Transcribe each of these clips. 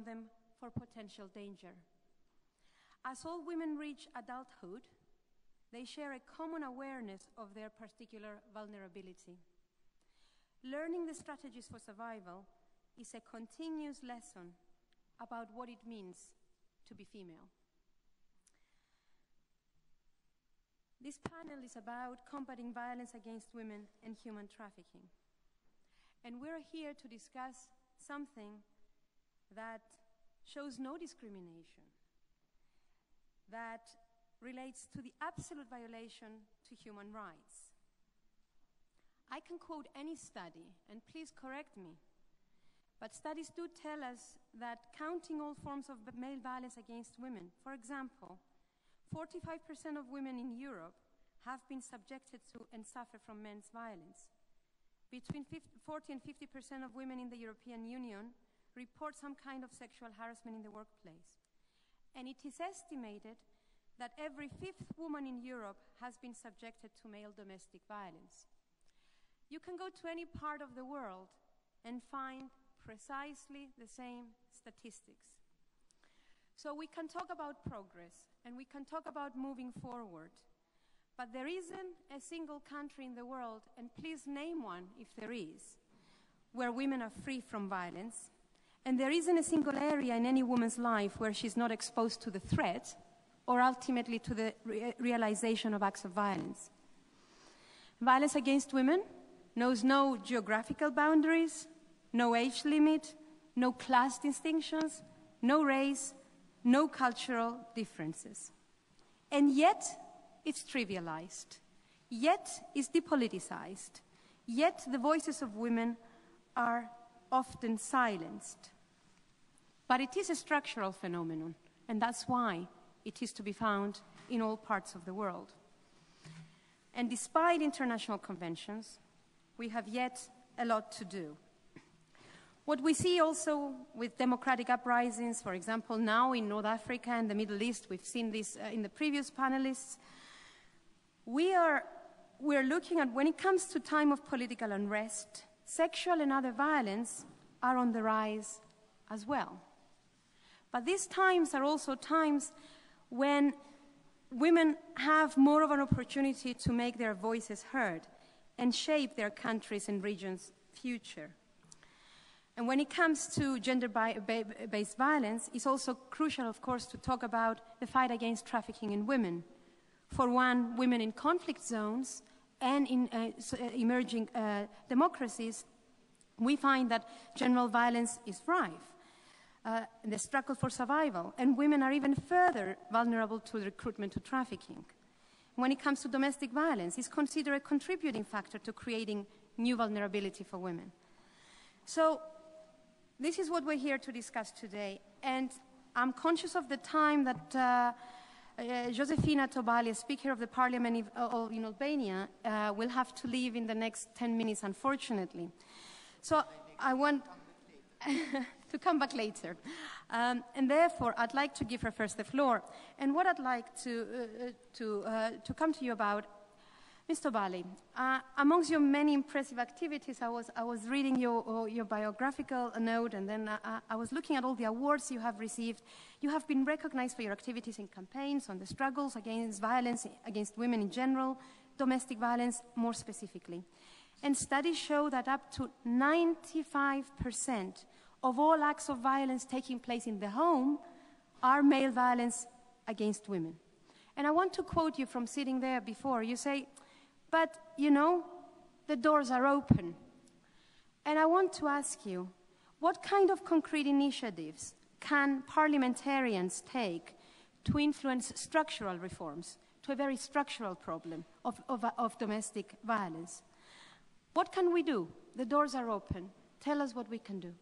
them for potential danger. As all women reach adulthood, they share a common awareness of their particular vulnerability. Learning the strategies for survival is a continuous lesson about what it means to be female. This panel is about combating violence against women and human trafficking. And we're here to discuss something that shows no discrimination, that relates to the absolute violation to human rights. I can quote any study, and please correct me, but studies do tell us that counting all forms of male violence against women, for example, 45% of women in Europe have been subjected to and suffer from men's violence. Between 40 and 50% of women in the European Union report some kind of sexual harassment in the workplace. And it is estimated that every fifth woman in Europe has been subjected to male domestic violence. You can go to any part of the world and find precisely the same statistics. So we can talk about progress and we can talk about moving forward, but there isn't a single country in the world, and please name one if there is, where women are free from violence, and there isn't a single area in any woman's life where she's not exposed to the threat or ultimately to the realization of acts of violence. Violence against women knows no geographical boundaries, no age limit, no class distinctions, no race, no cultural differences. And yet, it's trivialized. Yet, it's depoliticized. Yet, the voices of women are often silenced. But it is a structural phenomenon, and that's why it is to be found in all parts of the world. And despite international conventions, we have yet a lot to do. What we see also with democratic uprisings, for example, now in North Africa and the Middle East, we've seen this in the previous panelists, we're looking at, when it comes to time of political unrest, sexual and other violence are on the rise as well. But these times are also times when women have more of an opportunity to make their voices heard and shape their countries' and regions' future. And when it comes to gender-based violence, it's also crucial, of course, to talk about the fight against trafficking in women. For one, women in conflict zones and in emerging democracies, we find that general violence is rife. The struggle for survival, and women are even further vulnerable to recruitment to trafficking. When it comes to domestic violence, it's considered a contributing factor to creating new vulnerability for women. So this is what we're here to discuss today, and I'm conscious of the time that Josefina Tobali, Speaker of the Parliament in Albania, will have to leave in the next 10 minutes, unfortunately. So I want to come back later. And therefore, I'd like to give her first the floor. And what I'd like to come to you about, Ms. Tobali, amongst your many impressive activities, I was reading your biographical note, and then I was looking at all the awards you have received. You have been recognized for your activities in campaigns on the struggles against violence against women in general, domestic violence more specifically. And studies show that up to 95% of all acts of violence taking place in the home are male violence against women. And I want to quote you from sitting there before. You say, but, you know, the doors are open. And I want to ask you, what kind of concrete initiatives can parliamentarians take to influence structural reforms to a very structural problem of domestic violence? What can we do? The doors are open. Tell us what we can do.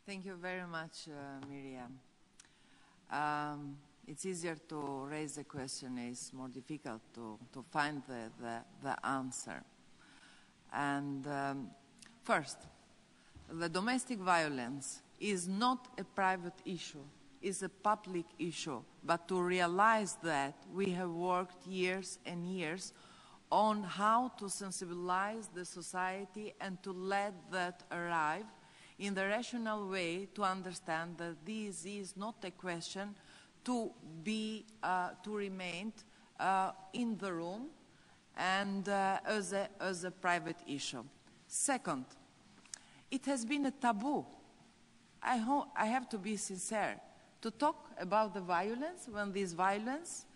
Thank you very much, Miriam. It's easier to raise the question, it's more difficult to find the answer. And first, the domestic violence is not a private issue, it's a public issue. But to realize that, we have worked years and years on how to sensibilize the society and to let that arrive in the rational way to understand that this is not a question to remain in the room and as a private issue. Second, it has been a taboo. I have to be sincere, to talk about the violence when this violence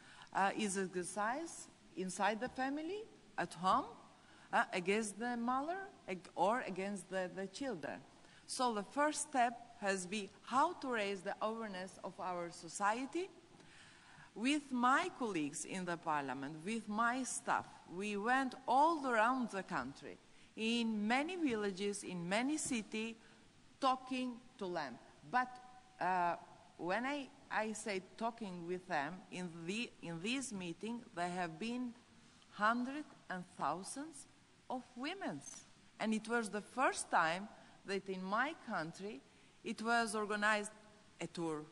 is exercised inside the family, at home, against the mother or against the children. So the first step has been how to raise the awareness of our society. With my colleagues in the parliament, with my staff, we went all around the country, in many villages, in many cities, talking to them. But when I say talking with them, in this meeting, there have been hundreds and thousands of women. And it was the first time that in my country, it was organized a tour,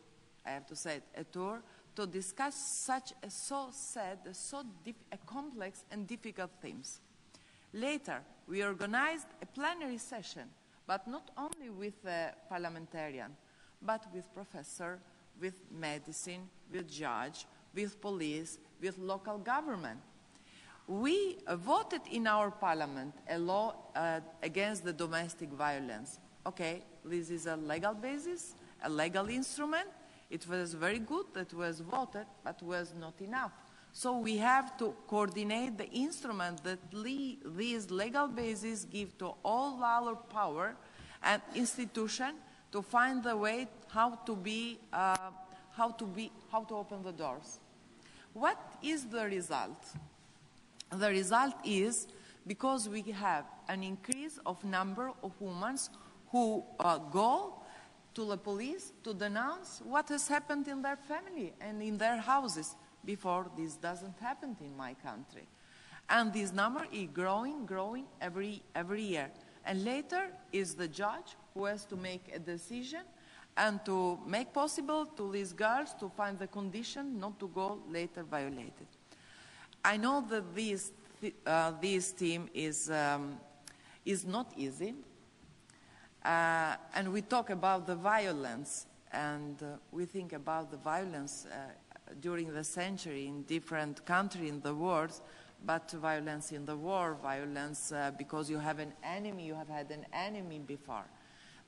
I have to say it, a tour, to discuss such a so sad, a complex and difficult themes. Later, we organized a plenary session, but not only with a parliamentarian, but with professor, with medicine, with judge, with police, with local government. We voted in our parliament a law against the domestic violence. Okay, this is a legal basis, a legal instrument. It was very good that was voted, but was not enough. So we have to coordinate the instrument that these legal bases give to all our power and institution to find the way how to open the doors. What is the result? The result is because we have an increase of number of women who go to the police to denounce what has happened in their family and in their houses. Before, this doesn't happen in my country. And this number is growing every year. And later is the judge who has to make a decision and to make possible to these girls to find the condition not to go later violated. I know that this team is not easy. And we talk about the violence, and we think about the violence during the century in different countries in the world, but violence in the war, violence because you have an enemy, you have had an enemy before.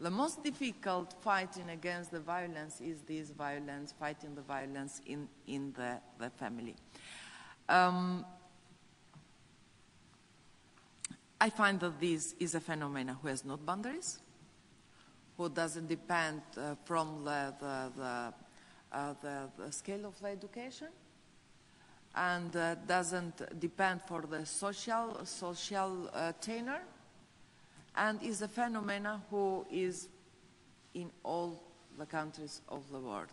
The most difficult fighting against the violence is this violence, fighting the violence in the family. I find that this is a phenomenon who has no boundaries, who doesn't depend from the scale of the education, and doesn't depend for the social tenor, and is a phenomenon who is in all the countries of the world.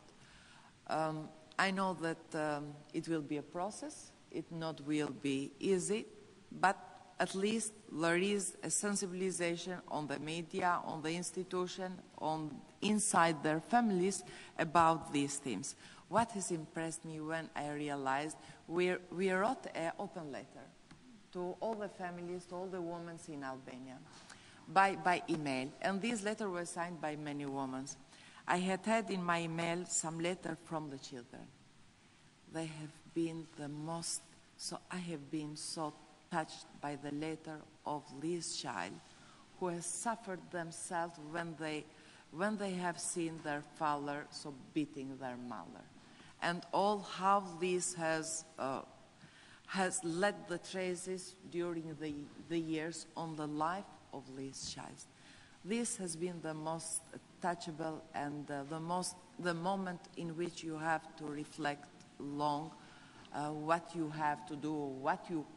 I know that it will be a process, it not will be easy, but at least there is a sensibilization on the media, on the institution, inside their families about these themes. What has impressed me when I realized we wrote an open letter to all the families, to all the women in Albania, by email, and this letter was signed by many women. I had in my email some letters from the children. They have been I have been so touched by the letter of this child who has suffered themselves when they have seen their father so beating their mother, and all how this has led the traces during the years on the life of this child. This has been the most touchable and the moment in which you have to reflect long what you have to do,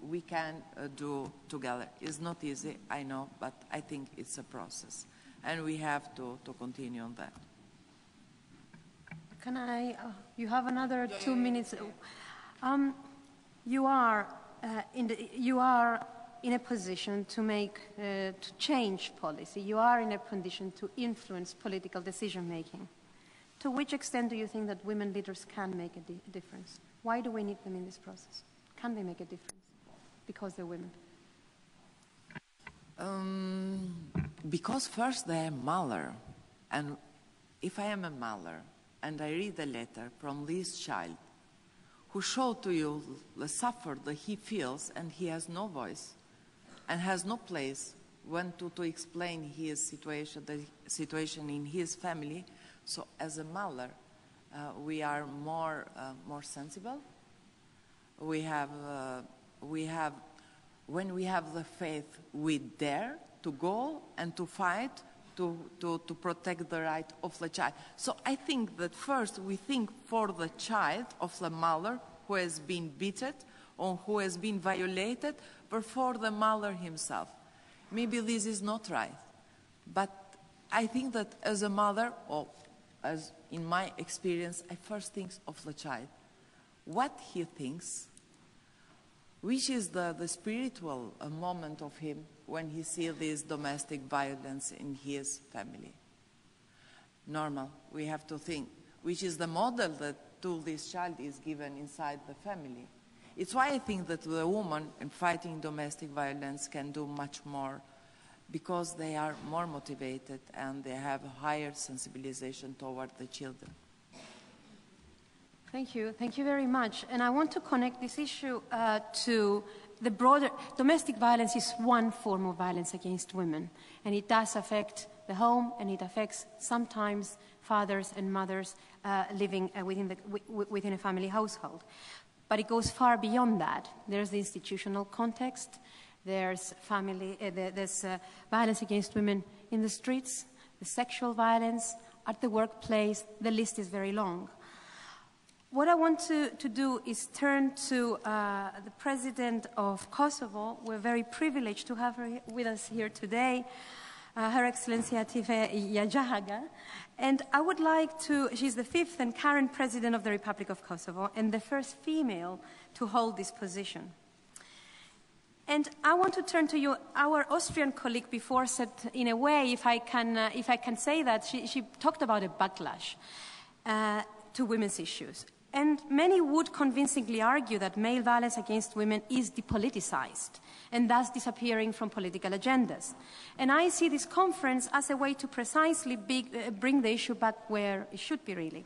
we can do together. It's not easy, I know, but I think it's a process, and we have to continue on that. Can I? You have another 2 minutes. You are in a position to change policy. You are in a condition to influence political decision making. To which extent do you think that women leaders can make a difference? Why do we need them in this process? Can they make a difference because they're women? Because first they're mother. And if I am a mother and I read a letter from this child who showed to you the suffer that he feels and he has no voice and has no place when to explain his situation, the situation in his family, so as a mother, we are more sensible. We have, when we have the faith, we dare to go and to fight to protect the right of the child. So I think that first we think for the child of the mother who has been beaten or who has been violated, but for the mother himself. Maybe this is not right, but I think that as a mother, or as in my experience, I first think of the child. What he thinks, which is the spiritual moment of him when he sees this domestic violence in his family. Normal, we have to think, which is the model that to this child is given inside the family. It's why I think that the woman in fighting domestic violence can do much more, because they are more motivated and they have a higher sensibilization toward the children. Thank you very much. And I want to connect this issue to the broader, domestic violence is one form of violence against women, and it does affect the home, and it affects sometimes fathers and mothers living within a family household. But it goes far beyond that. There's the institutional context, there's violence against women in the streets, the sexual violence at the workplace, the list is very long. What I want to do is turn to the president of Kosovo. We're very privileged to have her with us here today, Her Excellency Atife Yajahaga. And I would like to, she's the 5th and current president of the Republic of Kosovo and the first female to hold this position. And I want to turn to you. Our Austrian colleague before said, in a way, if I can say that, she talked about a backlash to women's issues. And many would convincingly argue that male violence against women is depoliticized and thus disappearing from political agendas. And I see this conference as a way to precisely bring the issue back where it should be, really.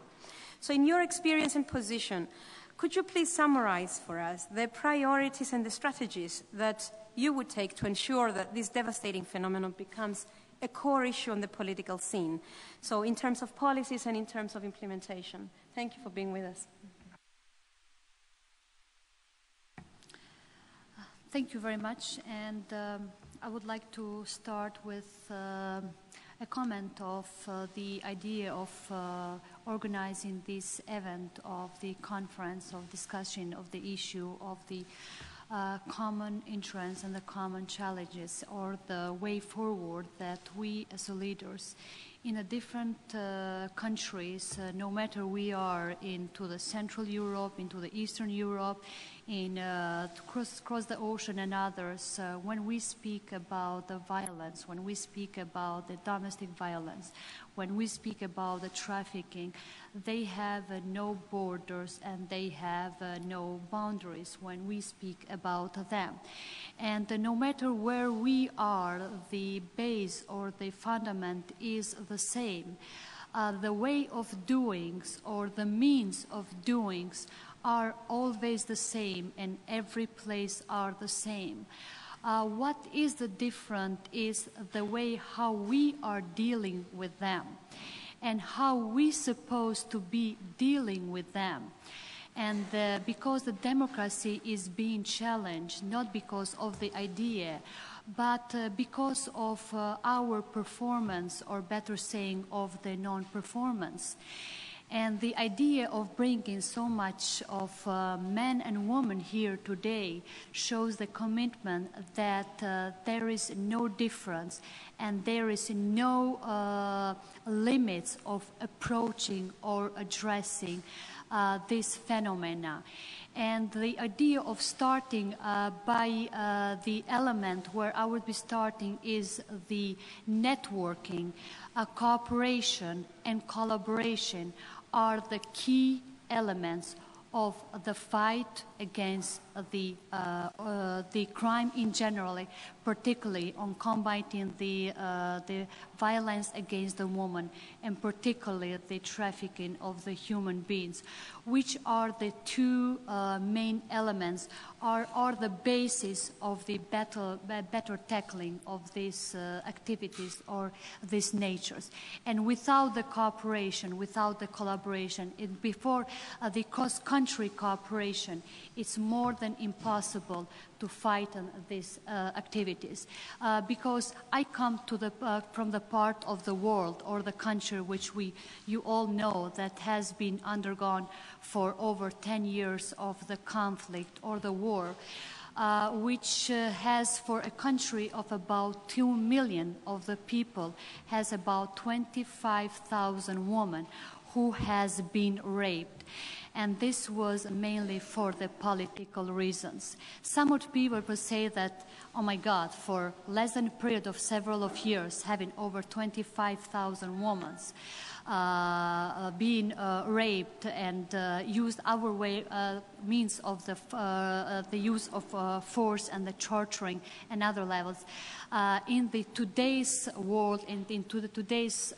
So in your experience and position, could you please summarize for us the priorities and the strategies that you would take to ensure that this devastating phenomenon becomes a core issue on the political scene? So in terms of policies and in terms of implementation. Thank you for being with us. Thank you very much. And I would like to start with a comment of the idea of organizing this event of the conference of discussion of the issue of the common interests and the common challenges, or the way forward that we as leaders in the different countries, no matter we are into the Central Europe, into the Eastern Europe, in across the ocean and others, when we speak about the violence, when we speak about the domestic violence, when we speak about the trafficking, they have no borders and they have no boundaries when we speak about them. And no matter where we are, the base or the fundament is the same. The way of doings or the means of doings are always the same, and every place are the same. What is the different is the way how we are dealing with them and how we supposed to be dealing with them. And because the democracy is being challenged, not because of the idea, but because of our performance, or better saying, of the non-performance. And the idea of bringing so much of men and women here today shows the commitment that there is no difference and there is no limits of approaching or addressing this phenomena. And the idea of starting by the element where I would be starting is the networking, cooperation and collaboration are the key elements of the fight against the crime in general, particularly on combating the violence against the woman, and particularly the trafficking of the human beings, which are the two main elements, are the basis of the better tackling of these activities or these natures. And without the cooperation, without the collaboration, before the cross-country cooperation, it's more than impossible to fight these activities. Because I come to from the part of the world or the country which you all know that has been undergone for over 10 years of the conflict or the war, which has, for a country of about 2 million of the people, has about 25,000 women who has been raped. And this was mainly for the political reasons. Some of people will say that, oh my God, for less than a period of several of years, having over 25,000 women being raped and used our means of the use of force and the torturing and other levels. In the today's world and into the today's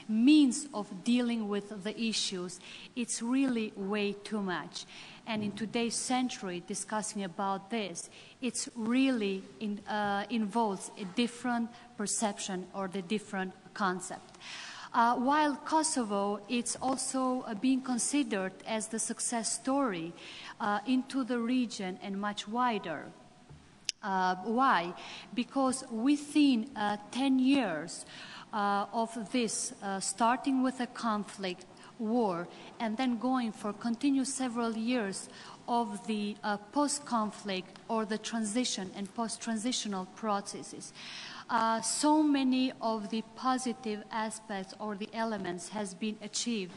means of dealing with the issues, it's really way too much. And in today's century, discussing about this, it's really involves a different perception or the different concept. While Kosovo, it's also being considered as the success story into the region and much wider. Why? Because within 10 years of this, starting with a conflict, war, and then going for continuous several years of the post-conflict or the transition and post-transitional processes, so many of the positive aspects or the elements has been achieved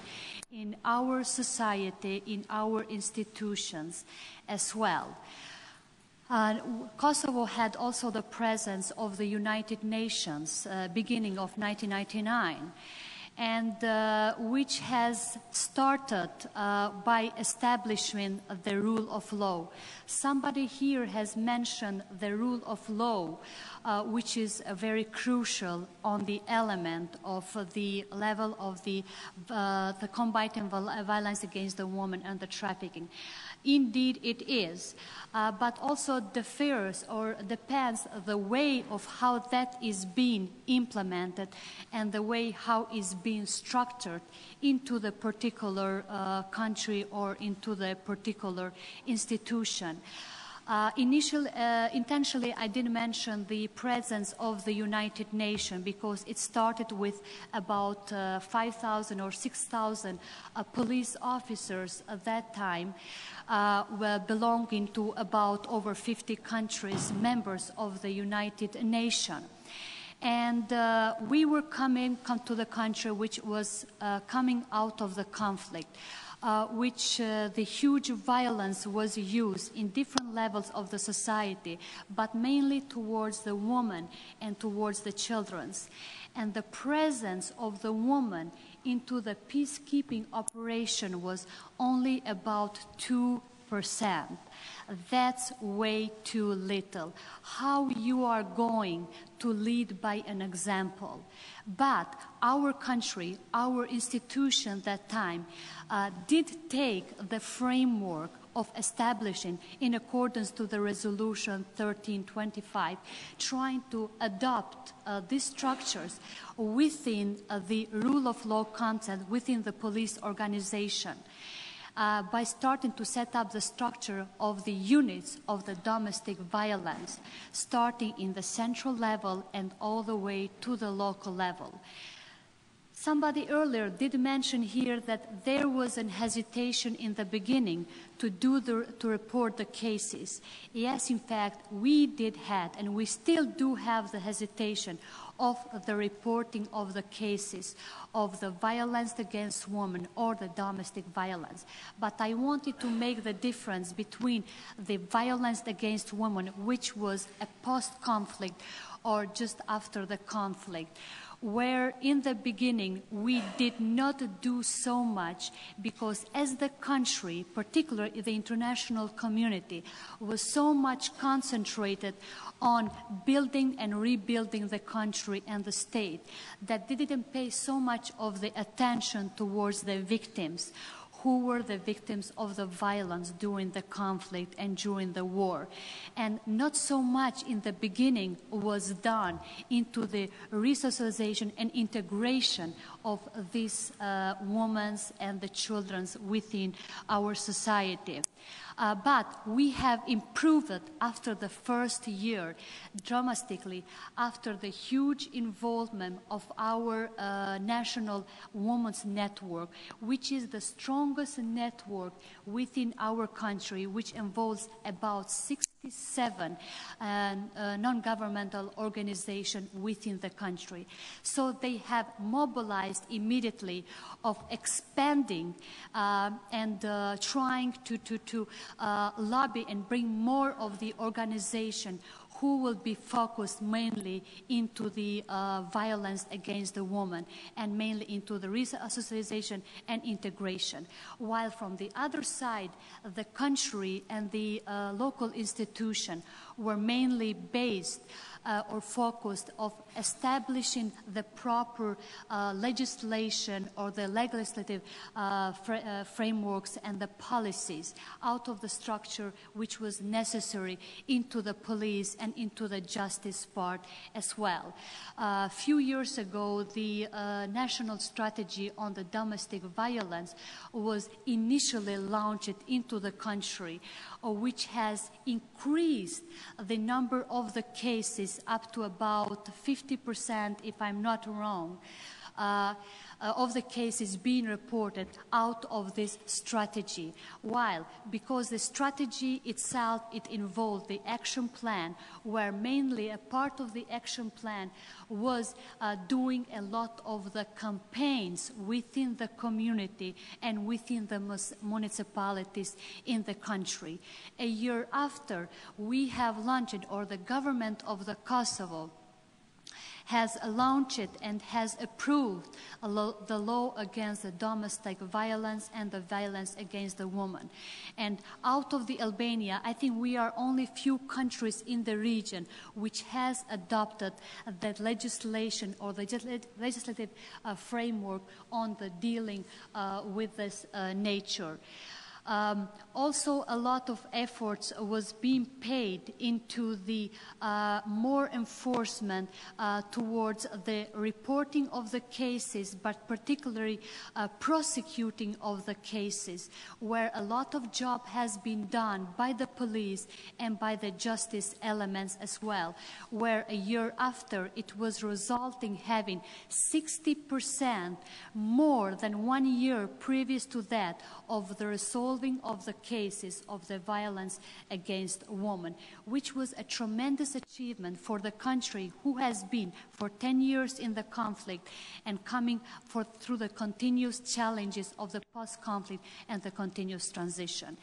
in our society, in our institutions as well. Kosovo had also the presence of the United Nations beginning of 1999, and which has started by establishing the rule of law. Somebody here has mentioned the rule of law, which is very crucial on the element of the level of the combating violence against the woman and the trafficking. Indeed, it is, but also differs or depends the way of how that is being implemented and the way how it's being structured into the particular country or into the particular institution. Intentionally, I didn't mention the presence of the United Nations because it started with about 5,000 or 6,000 police officers at that time, were belonging to about over 50 countries, members of the United Nations. And we were come to the country which was coming out of the conflict. Which the huge violence was used in different levels of the society, but mainly towards the woman and towards the children. And the presence of the woman into the peacekeeping operation was only about 2%. That's way too little. How you are going to lead by an example. But our country, our institution that time, did take the framework of establishing, in accordance to the resolution 1325, trying to adopt these structures within the rule of law concept, within the police organization. By starting to set up the structure of the units of the domestic violence, starting in the central level and all the way to the local level. Somebody earlier did mention here that there was an hesitation in the beginning to report the cases. Yes, in fact, we did have, and we still do have the hesitation of the reporting of the cases of the violence against women or the domestic violence. But I wanted to make the difference between the violence against women, which was a post-conflict or just after the conflict, where in the beginning we did not do so much because as the country, particularly the international community, was so much concentrated on building and rebuilding the country and the state that they didn't pay so much of the attention towards the victims who were the victims of the violence during the conflict and during the war. And not so much in the beginning was done into the resocialization and integration of these women and the children within our society. But we have improved it after the first year dramatically, after the huge involvement of our National Women's Network, which is the strongest network within our country, which involves about 67 non-governmental organizations within the country. So they have mobilized immediately of expanding and trying to lobby and bring more of the organization who will be focused mainly into the violence against the woman and mainly into the resocialization and integration. While from the other side, the country and the local institution were mainly based or focused of establishing the proper legislation or the legislative frameworks and the policies out of the structure which was necessary into the police and into the justice part as well. A few years ago, the national strategy on the domestic violence was initially launched into the country, which has increased the number of the cases up to about 50%, if I'm not wrong, of the cases being reported out of this strategy. While, because the strategy itself, it involved the action plan, where mainly a part of the action plan was doing a lot of the campaigns within the community and within the municipalities in the country. A year after, we have launched, or the government of the Kosovo has launched and has approved the law against the domestic violence and the violence against the woman. And out of the Albania, I think we are only few countries in the region which has adopted that legislation or the legislative framework on the dealing with this nature. Also, a lot of efforts was being paid into the more enforcement towards the reporting of the cases, but particularly prosecuting of the cases, where a lot of job has been done by the police and by the justice elements as well, where a year after it was resulting having 60% more than 1 year previous to that of the resolving of the cases of the violence against women, which was a tremendous achievement for the country who has been for 10 years in the conflict and coming through the continuous challenges of the post-conflict and the continuous transition.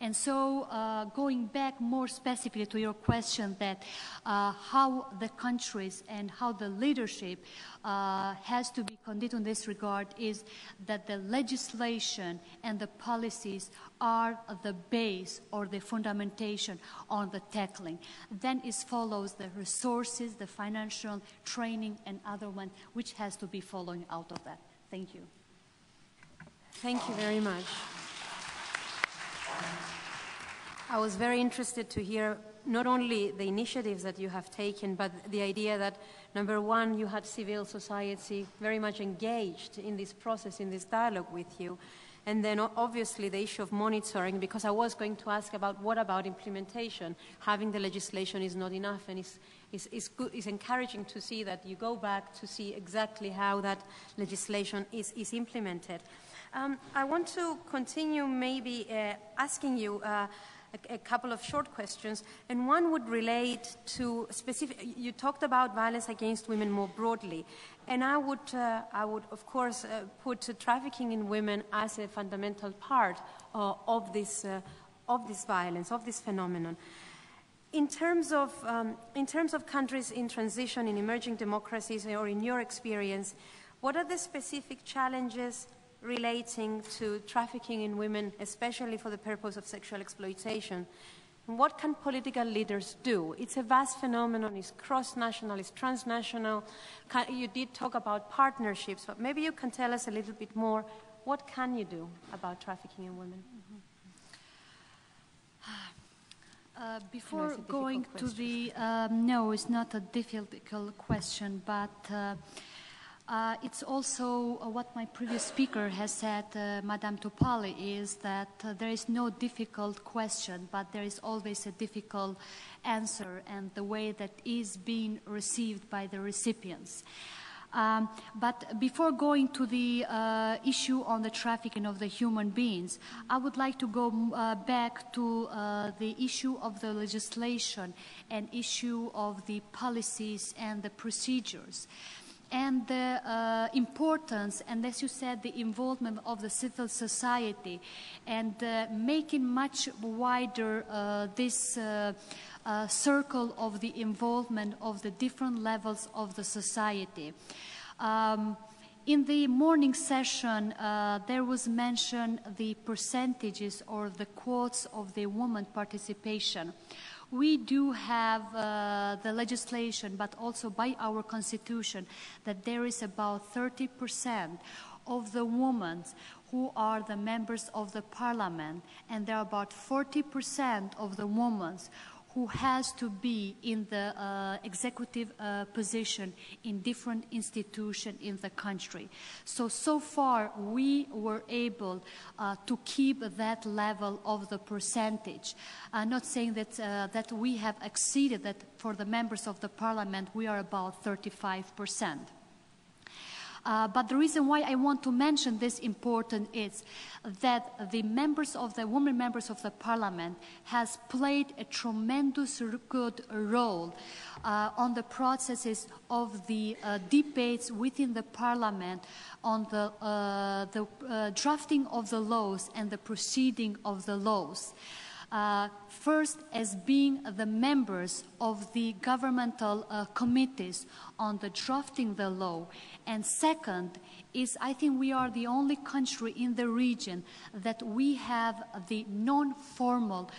And so going back more specifically to your question that how the countries and how the leadership has to be conducted in this regard is that the legislation and the policies are the base or the fundamentation on the tackling. Then it follows the resources, the financial training and other one which has to be following out of that. Thank you. Thank you very much. I was very interested to hear not only the initiatives that you have taken, but the idea that, number one, you had civil society very much engaged in this process, in this dialogue with you. And then obviously the issue of monitoring, because I was going to ask about what about implementation. Having the legislation is not enough, and it's encouraging to see that you go back to see exactly how that legislation is implemented. I want to continue maybe asking you a couple of short questions, and one would relate to specific. You talked about violence against women more broadly, and I would of course put trafficking in women as a fundamental part of this violence, of this phenomenon. in terms of countries in transition, in emerging democracies, or in your experience, what are the specific challenges relating to trafficking in women, especially for the purpose of sexual exploitation? And what can political leaders do? It's a vast phenomenon, it's cross-national, it's transnational. You did talk about partnerships, but maybe you can tell us a little bit more. What can you do about trafficking in women? Before going to the, no, it's not a difficult question, but it's also what my previous speaker has said, Madame Topali, is that there is no difficult question, but there is always a difficult answer, and the way that is being received by the recipients. But before going to the issue on the trafficking of the human beings, I would like to go back to the issue of the legislation and issue of the policies and the procedures. And the importance, and as you said, the involvement of the civil society, and making much wider this circle of the involvement of the different levels of the society. In the morning session, there was mentioned the percentages or the quotes of the woman participation. We do have the legislation, but also by our constitution, that there is about 30% of the women who are the members of the parliament, and there are about 40% of the women who has to be in the executive position in different institutions in the country. So far, we were able to keep that level of the percentage. I'm not saying that, that we have exceeded that. For the members of the parliament, we are about 35%. But the reason why I want to mention this important is that the women members of the parliament has played a tremendous good role on the processes of the debates within the parliament on the drafting of the laws and the proceeding of the laws. First, as being the members of the governmental committees on the drafting the law, and second is I think we are the only country in the region that we have the non-formal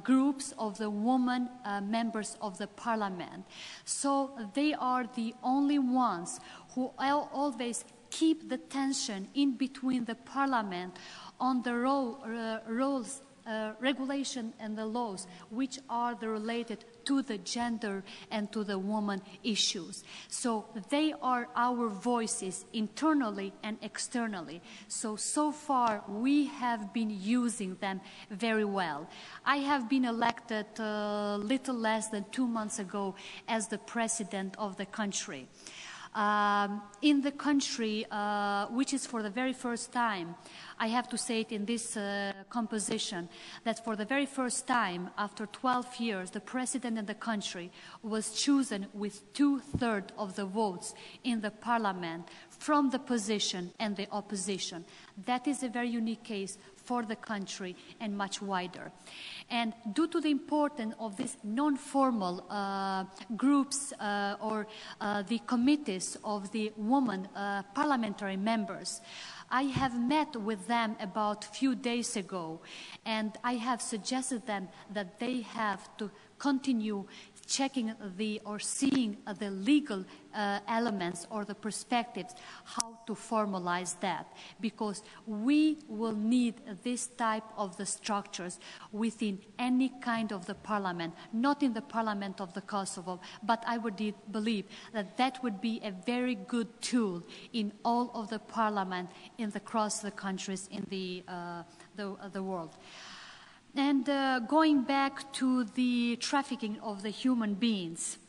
groups of the women members of the parliament. So they are the only ones who always keep the tension in between the parliament on the roles, regulation and the laws which are related to the gender and to the woman issues. So they are our voices internally and externally. So far we have been using them very well. I have been elected little less than 2 months ago as the president of the country. In the country, which is for the very first time, I have to say it in this composition, that for the very first time, after 12 years, the president of the country was chosen with 2/3 of the votes in the parliament from the position and the opposition. That is a very unique case for the country and much wider. And due to the importance of these non-formal groups or the committees of the women parliamentary members, I have met with them about a few days ago, and I have suggested them that they have to continue checking or seeing the legal elements or the perspectives, how to formalize that, because we will need this type of the structures within any kind of the parliament, not in the parliament of the Kosovo, but I would believe that that would be a very good tool in all of the parliament across the countries in the world. And going back to the trafficking of the human beings,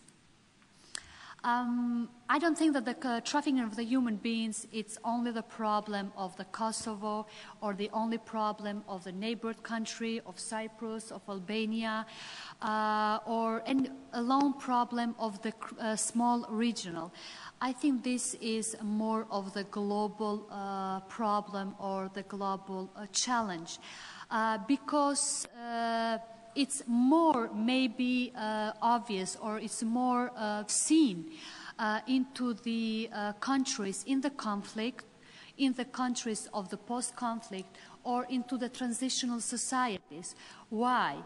I don't think that the trafficking of the human beings it's only the problem of the Kosovo or the only problem of the neighbored country of Cyprus, of Albania, or a lone problem of the small regional. I think this is more of the global problem or the global challenge. Because it's more maybe obvious, or it's more seen into the countries in the conflict, in the countries of the post-conflict, or into the transitional societies. Why?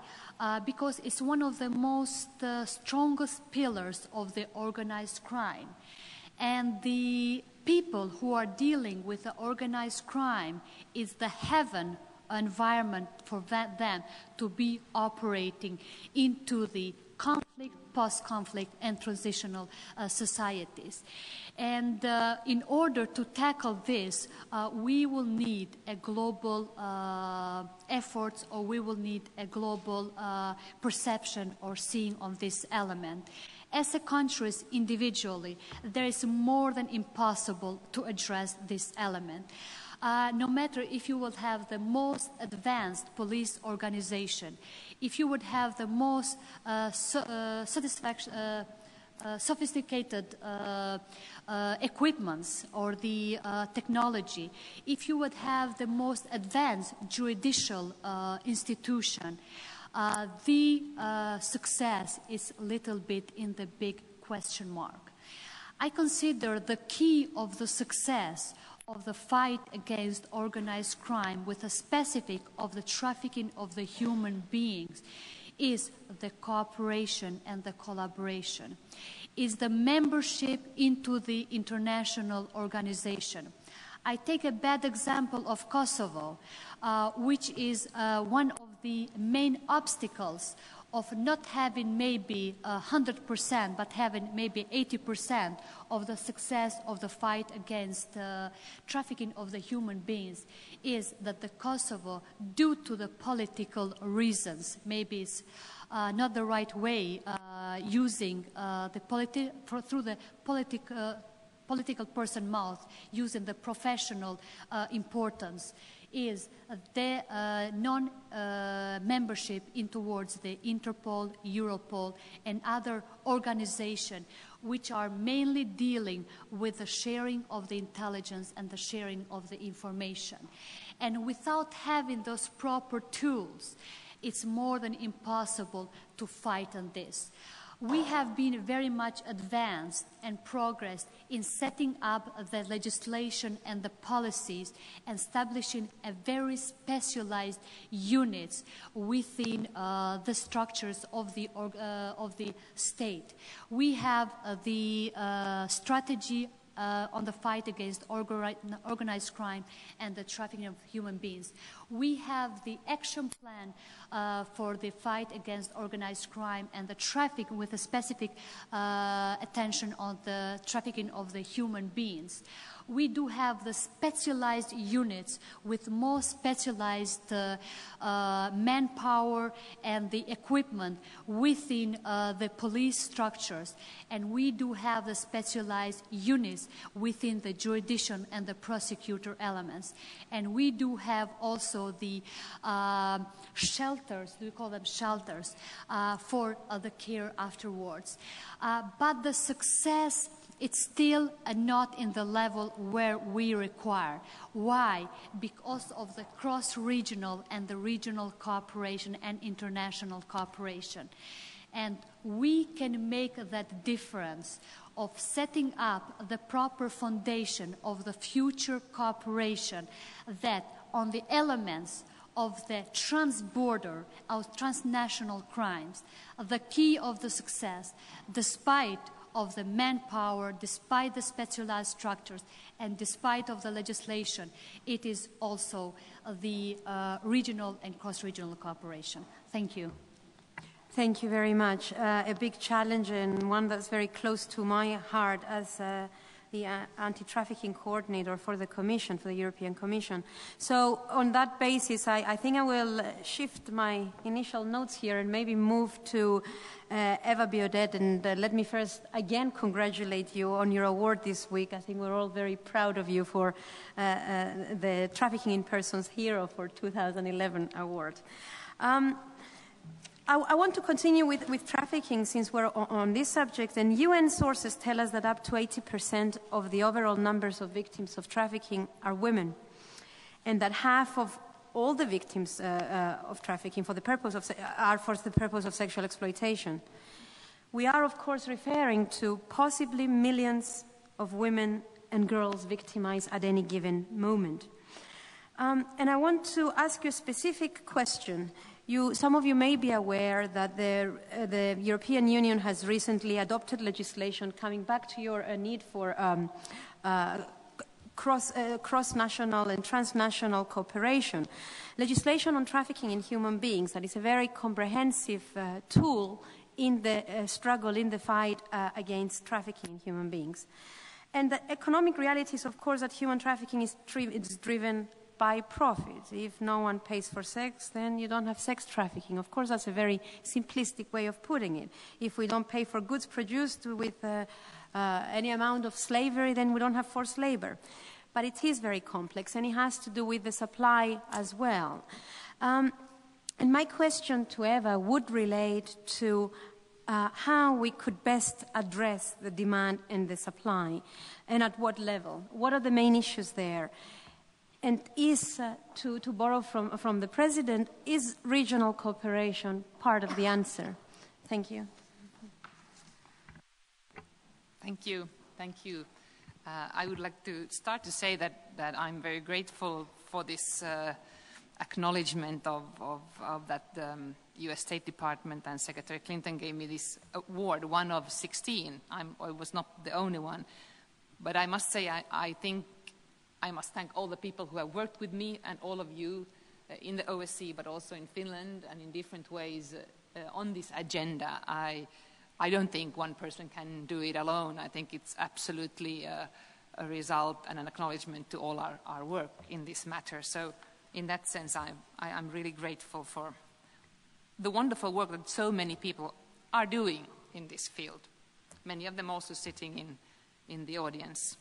Because it's one of the most strongest pillars of the organized crime. And the people who are dealing with the organized crime is the heaven environment for them to be operating into the conflict, post-conflict, and transitional societies. And in order to tackle this, we will need a global efforts, or we will need a global perception or seeing on this element. As a countries individually, there is more than impossible to address this element. No matter if you would have the most advanced police organization, if you would have the most sophisticated equipments or the technology, if you would have the most advanced judicial institution, the success is a little bit in the big question mark. I consider the key of the success of the fight against organized crime, with a specific of the trafficking of the human beings, is the cooperation and the collaboration, is the membership into the international organization. I take a bad example of Kosovo, which is one of the main obstacles of not having maybe 100%, but having maybe 80% of the success of the fight against trafficking of the human beings, is that the Kosovo, due to the political reasons, maybe it's not the right way, using through the political person mouth, using the professional importance, is the non-membership in towards the Interpol, Europol, and other organizations which are mainly dealing with the sharing of the intelligence and the sharing of the information. And without having those proper tools, it's more than impossible to fight on this. We have been very much advanced and progressed in setting up the legislation and the policies, and establishing a very specialized units within the structures of the state. We have the strategy on the fight against organized crime and the trafficking of human beings. We have the action plan for the fight against organized crime and the trafficking, with a specific attention on the trafficking of the human beings. We do have the specialized units with more specialized manpower and the equipment within the police structures. And we do have the specialized units within the jurisdiction and the prosecutor elements. And we do have also the shelters, we call them shelters, for the care afterwards. But the success, it's still not in the level where we require. Why? Because of the cross-regional and the regional cooperation and international cooperation. And we can make that difference of setting up the proper foundation of the future cooperation, that on the elements of the trans-border, of transnational crimes, the key of the success, despite of the manpower, despite the specialized structures, and despite of the legislation, it is also the regional and cross-regional cooperation. Thank you. Thank you very much. A big challenge, and one that's very close to my heart as the anti-trafficking coordinator for the Commission, for the European Commission. So on that basis, I think I will shift my initial notes here and maybe move to Eva Biodet. And let me first again congratulate you on your award this week. I think we're all very proud of you for the Trafficking in Persons Hero for 2011 award. I want to continue with trafficking, since we're on this subject, and UN sources tell us that up to 80% of the overall numbers of victims of trafficking are women, and that half of all the victims of trafficking for the purpose of sexual exploitation. We are, of course, referring to possibly millions of women and girls victimized at any given moment. And I want to ask you a specific question. Some of you may be aware that the European Union has recently adopted legislation coming back to your need for cross-national and transnational cooperation. Legislation on trafficking in human beings, that is a very comprehensive tool in the struggle, in the fight against trafficking in human beings. And the economic reality is, of course, that human trafficking is driven by profit. If no one pays for sex, then you don't have sex trafficking. Of course, that's a very simplistic way of putting it. If we don't pay for goods produced with any amount of slavery, then we don't have forced labor. But it is very complex, and it has to do with the supply as well. And my question to Eva would relate to how we could best address the demand and the supply, and at what level. What are the main issues there? And to borrow from the President, is regional cooperation part of the answer? Thank you. Thank you. Thank you. I would like to start to say that I'm very grateful for this acknowledgement of that U.S. State Department and Secretary Clinton gave me this award, one of 16. I was not the only one. But I must say, I think I must thank all the people who have worked with me and all of you in the OSCE, but also in Finland and in different ways on this agenda. I don't think one person can do it alone. I think it's absolutely a result and an acknowledgement to all our work in this matter. So in that sense, I'm really grateful for the wonderful work that so many people are doing in this field, many of them also sitting in the audience.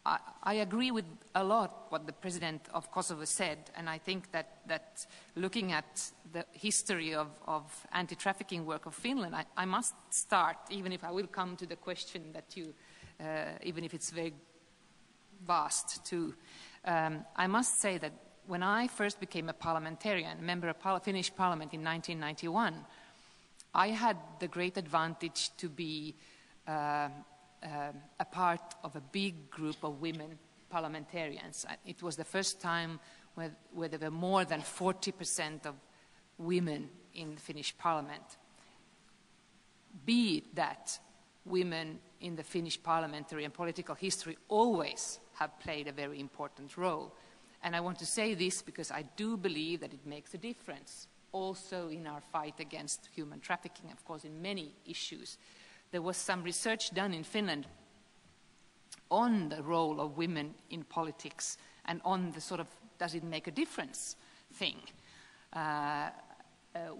I agree with a lot what the President of Kosovo said, and I think that looking at the history of anti-trafficking work of Finland, I must start, even if I will come to the question that you, even if it's very vast too, I must say that when I first became a parliamentarian, member of Finnish Parliament in 1991, I had the great advantage to be a part of a big group of women parliamentarians. It was the first time where there were more than 40% of women in the Finnish parliament. Be it that women in the Finnish parliamentary and political history always have played a very important role. And I want to say this because I do believe that it makes a difference also in our fight against human trafficking, of course, in many issues. There was some research done in Finland on the role of women in politics and on the sort of does it make a difference thing.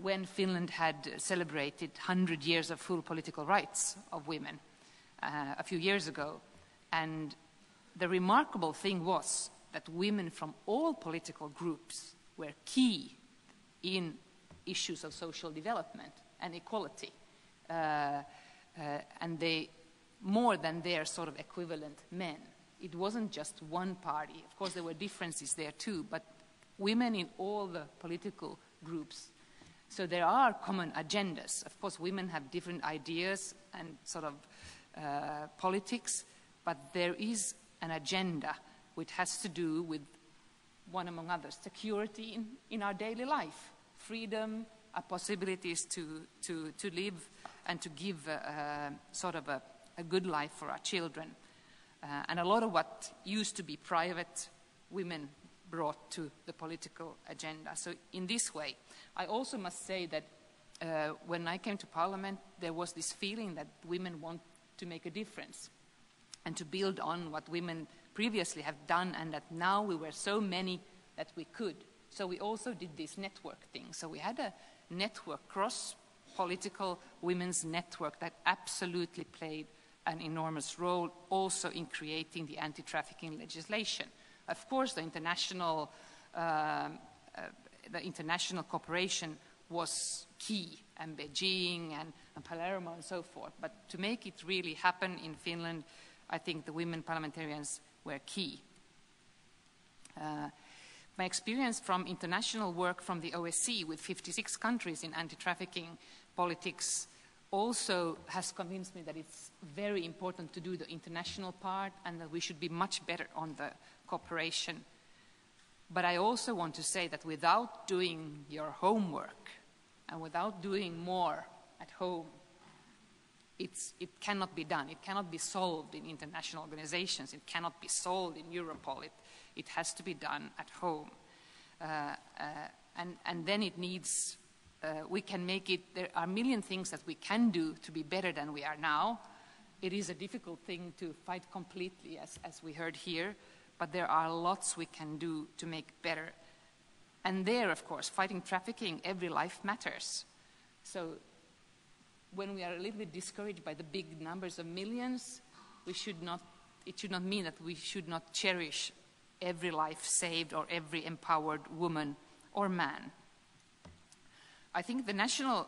When Finland had celebrated 100 years of full political rights of women a few years ago. And the remarkable thing was that women from all political groups were key in issues of social development and equality. And they, more than their sort of equivalent men. It wasn't just one party. Of course, there were differences there too, but women in all the political groups. So there are common agendas. Of course, women have different ideas and sort of politics, but there is an agenda which has to do with, one among others, security in our daily life, freedom, our possibilities to live and to give sort of a good life for our children. And a lot of what used to be private, women brought to the political agenda. So in this way, I also must say that when I came to Parliament, there was this feeling that women want to make a difference and to build on what women previously have done, and that now we were so many that we could. So we also did this network thing. So we had a network, cross-political women's network that absolutely played an enormous role also in creating the anti-trafficking legislation. Of course, the international cooperation was key, and Beijing and Palermo and so forth. But to make it really happen in Finland, I think the women parliamentarians were key. My experience from international work from the OSCE with 56 countries in anti-trafficking politics also has convinced me that it's very important to do the international part and that we should be much better on the cooperation. But I also want to say that without doing your homework and without doing more at home, it cannot be done. It cannot be solved in international organizations. It cannot be solved in Europol. It has to be done at home. And then it needs, we can make it, there are a million things that we can do to be better than we are now. It is a difficult thing to fight completely, as we heard here, but there are lots we can do to make better. And there, of course, fighting trafficking, every life matters. So when we are a little bit discouraged by the big numbers of millions, it should not mean that we should not cherish every life saved or every empowered woman or man. I think the national,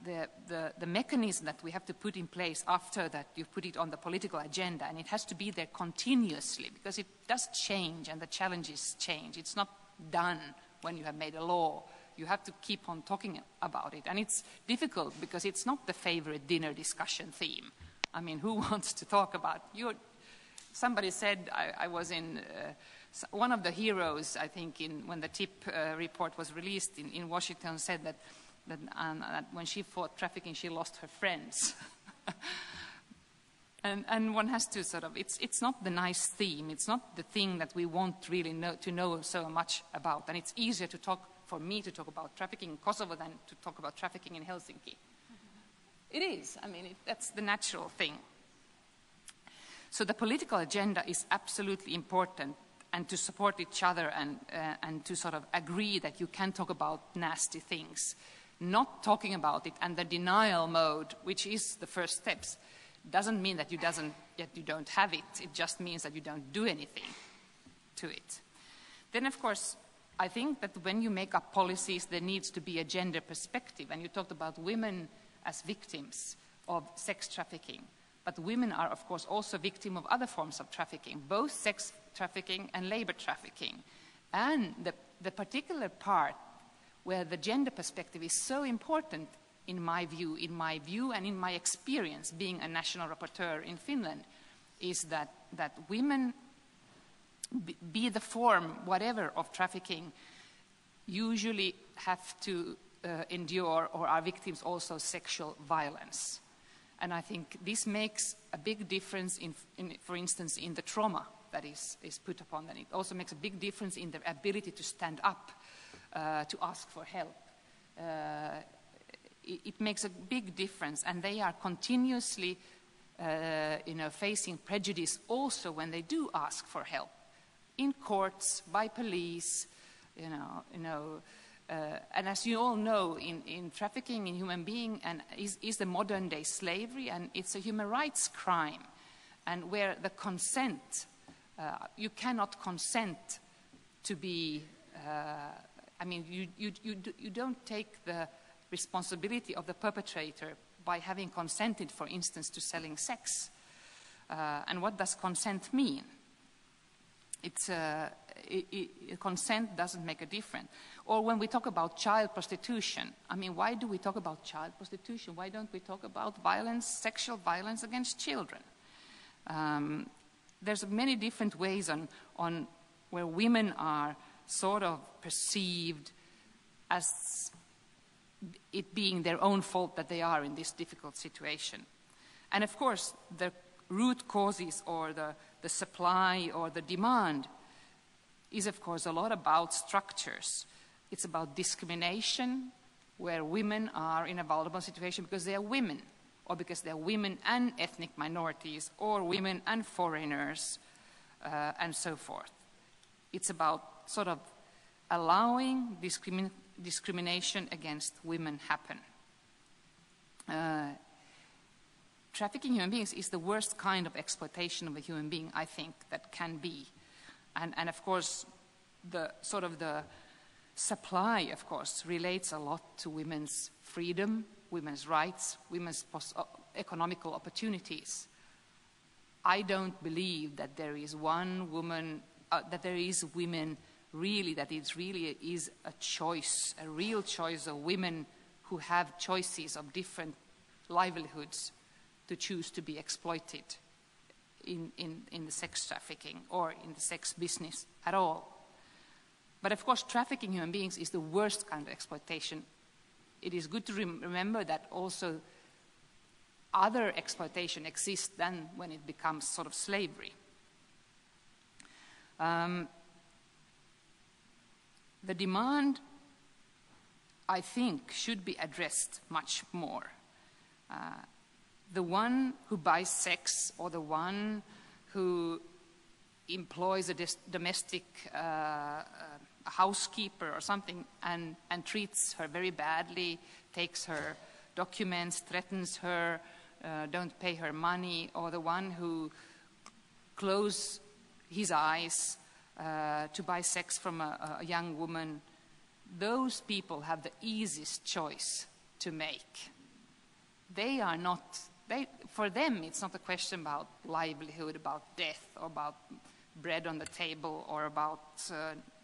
the mechanism that we have to put in place after that, you put it on the political agenda, and it has to be there continuously, because it does change and the challenges change. It's not done when you have made a law. You have to keep on talking about it. And it's difficult because it's not the favorite dinner discussion theme. I mean, who wants to talk about somebody said, I was in, one of the heroes, I think, when the TIP report was released in Washington, said that when she fought trafficking, she lost her friends. and one has to sort of, it's not the nice theme. It's not the thing that we want really to know so much about. And it's easier to talk, for me to talk about trafficking in Kosovo than to talk about trafficking in Helsinki. It is. I mean, that's the natural thing. So the political agenda is absolutely important, and to support each other and to sort of agree that you can talk about nasty things. Not talking about it and the denial mode, which is the first steps, doesn't mean that you don't have it. It just means that you don't do anything to it. Then, of course, I think that when you make up policies, there needs to be a gender perspective. And you talked about women as victims of sex trafficking. But women are, of course, also victims of other forms of trafficking, both sex trafficking and labor trafficking. And the particular part where the gender perspective is so important, in my view and in my experience being a national rapporteur in Finland, is that women, be the form, whatever, of trafficking, usually have to endure or are victims also of sexual violence. And I think this makes a big difference, for instance, in the trauma that is put upon them. It also makes a big difference in their ability to stand up, to ask for help. It makes a big difference, and they are continuously, facing prejudice also when they do ask for help, in courts, by police, and as you all know, in trafficking in human being is the modern day slavery, and it's a human rights crime, and where the consent, you cannot consent to be, you don't take the responsibility of the perpetrator by having consented, for instance, to selling sex. And what does consent mean? Consent doesn't make a difference. Or when we talk about child prostitution, I mean, why do we talk about child prostitution? Why don't we talk about violence, sexual violence against children? There's many different ways on where women are sort of perceived as it being their own fault that they are in this difficult situation. And of course, the root causes or the supply or the demand is, of course, a lot about structures. It's about discrimination, where women are in a vulnerable situation because they are women, or because they are women and ethnic minorities, or women and foreigners, and so forth. It's about sort of allowing discrimination against women happen. Trafficking human beings is the worst kind of exploitation of a human being, I think, that can be. And of course, the supply, of course, relates a lot to women's freedom, women's rights, women's economical opportunities. I don't believe that there is one woman that there is women really, that it really is a choice, a real choice of women who have choices of different livelihoods to choose to be exploited in the sex trafficking or in the sex business at all. But of course, trafficking human beings is the worst kind of exploitation. It is good to remember that also other exploitation exists then when it becomes sort of slavery. The demand, I think, should be addressed much more. The one who buys sex or the one who employs a domestic housekeeper or something and treats her very badly, takes her documents, threatens her, don't pay her money, or the one who closes his eyes to buy sex from a young woman, those people have the easiest choice to make. They are not, for them it's not a question about livelihood, about death, or about bread on the table, or about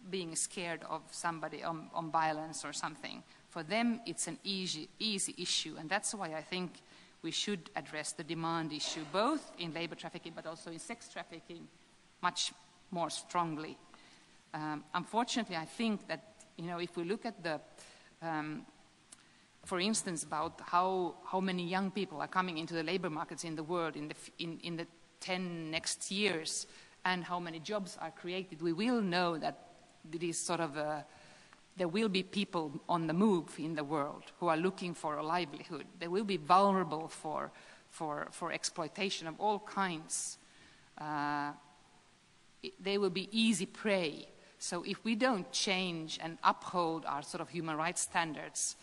being scared of somebody on violence or something. For them it's an easy issue, and that's why I think we should address the demand issue, both in labor trafficking but also in sex trafficking, much more strongly. Unfortunately, I think that, if we look at the, for instance, about how many young people are coming into the labor markets in the world in the 10 next years, and how many jobs are created, we will know that it is sort of there will be people on the move in the world who are looking for a livelihood. They will be vulnerable for exploitation of all kinds. They will be easy prey. So if we don't change and uphold our sort of human rights standards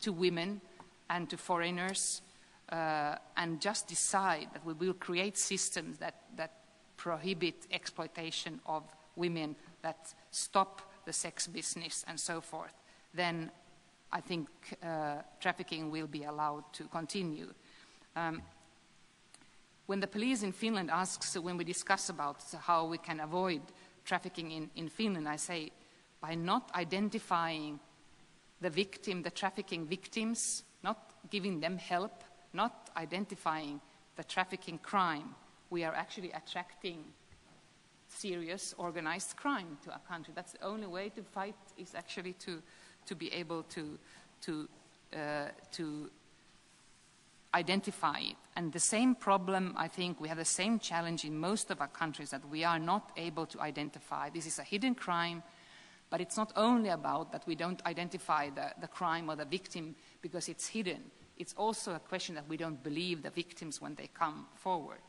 to women and to foreigners, and just decide that we will create systems that prohibit exploitation of women, that stop the sex business and so forth, then I think trafficking will be allowed to continue. When the police in Finland asks, when we discuss about how we can avoid trafficking in Finland, I say, by not identifying the victim, the trafficking victims, not giving them help, not identifying the trafficking crime, we are actually attracting serious organized crime to our country. That's the only way to fight, is actually to be able to identify it. And the same problem, I think, we have the same challenge in most of our countries, that we are not able to identify. This is a hidden crime, but it's not only about that we don't identify the crime or the victim because it's hidden. It's also a question that we don't believe the victims when they come forward.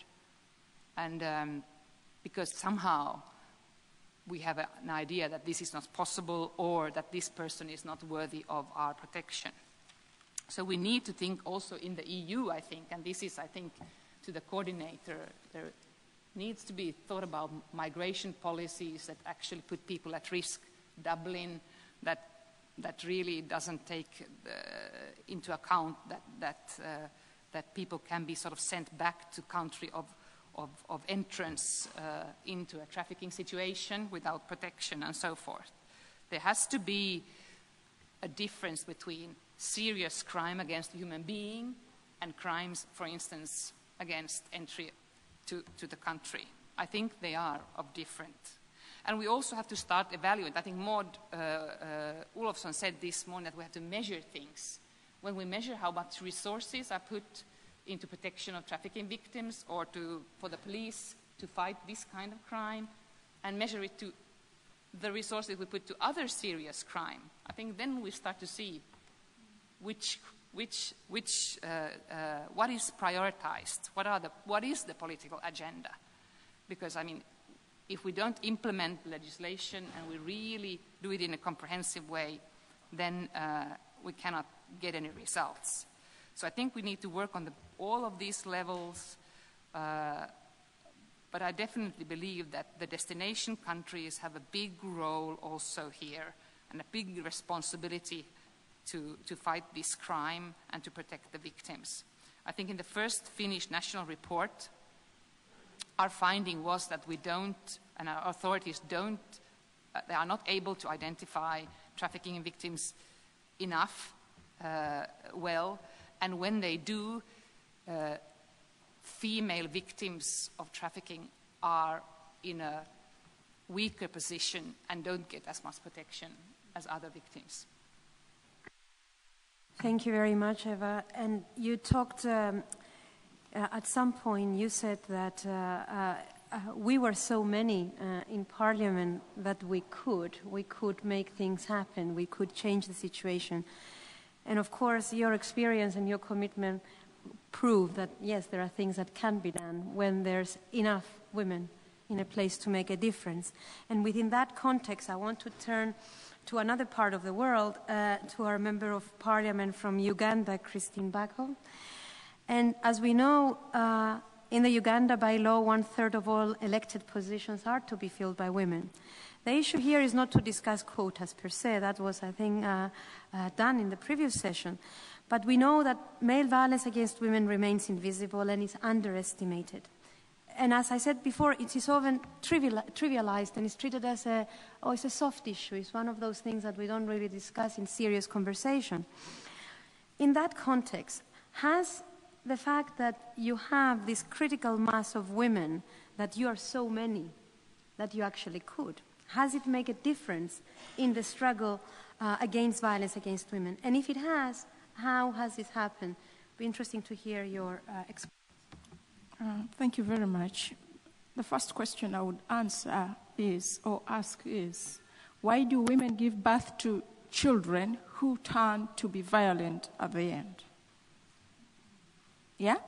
And because somehow we have an idea that this is not possible, or that this person is not worthy of our protection. So we need to think also in the EU, I think, and this is, I think, to the coordinator, there needs to be thought about migration policies that actually put people at risk. Dublin, that really doesn't take into account that people can be sort of sent back to country of entrance into a trafficking situation without protection and so forth. There has to be a difference between serious crime against a human being and crimes, for instance, against entry to the country. I think they are of different. And we also have to start evaluating. I think Maud Olofsson said this morning that we have to measure things. When we measure how much resources are put into protection of trafficking victims, or for the police to fight this kind of crime, and measure it to the resources we put to other serious crime, I think then we start to see what is prioritized, what is the political agenda. Because, I mean, if we don't implement legislation and we really do it in a comprehensive way, then we cannot get any results. So I think we need to work on all of these levels, but I definitely believe that the destination countries have a big role also here, and a big responsibility to fight this crime and to protect the victims. I think in the first Finnish national report, our finding was that we don't and our authorities don't, they are not able to identify trafficking victims enough well, and when they do, female victims of trafficking are in a weaker position and don't get as much protection as other victims. Thank you very much, Eva. And you talked, at some point, you said that we were so many in Parliament that we could make things happen, we could change the situation. And of course, your experience and your commitment prove that, yes, there are things that can be done when there's enough women in a place to make a difference. And within that context, I want to turn to another part of the world, to our Member of Parliament from Uganda, Christine Bako. And as we know, in the Uganda, by law, 1/3 of all elected positions are to be filled by women. The issue here is not to discuss quotas per se. That was, I think, done in the previous session. But we know that male violence against women remains invisible and is underestimated. And as I said before, it is often trivialized and is treated as it's a soft issue. It's one of those things that we don't really discuss in serious conversation. In that context, has the fact that you have this critical mass of women, that you are so many, that you actually could, has it made a difference in the struggle against violence against women? And if it has, how has this happened? It'd be interesting to hear your experience. Thank you very much. The first question I would ask is, why do women give birth to children who turn to be violent at the end? Yeah?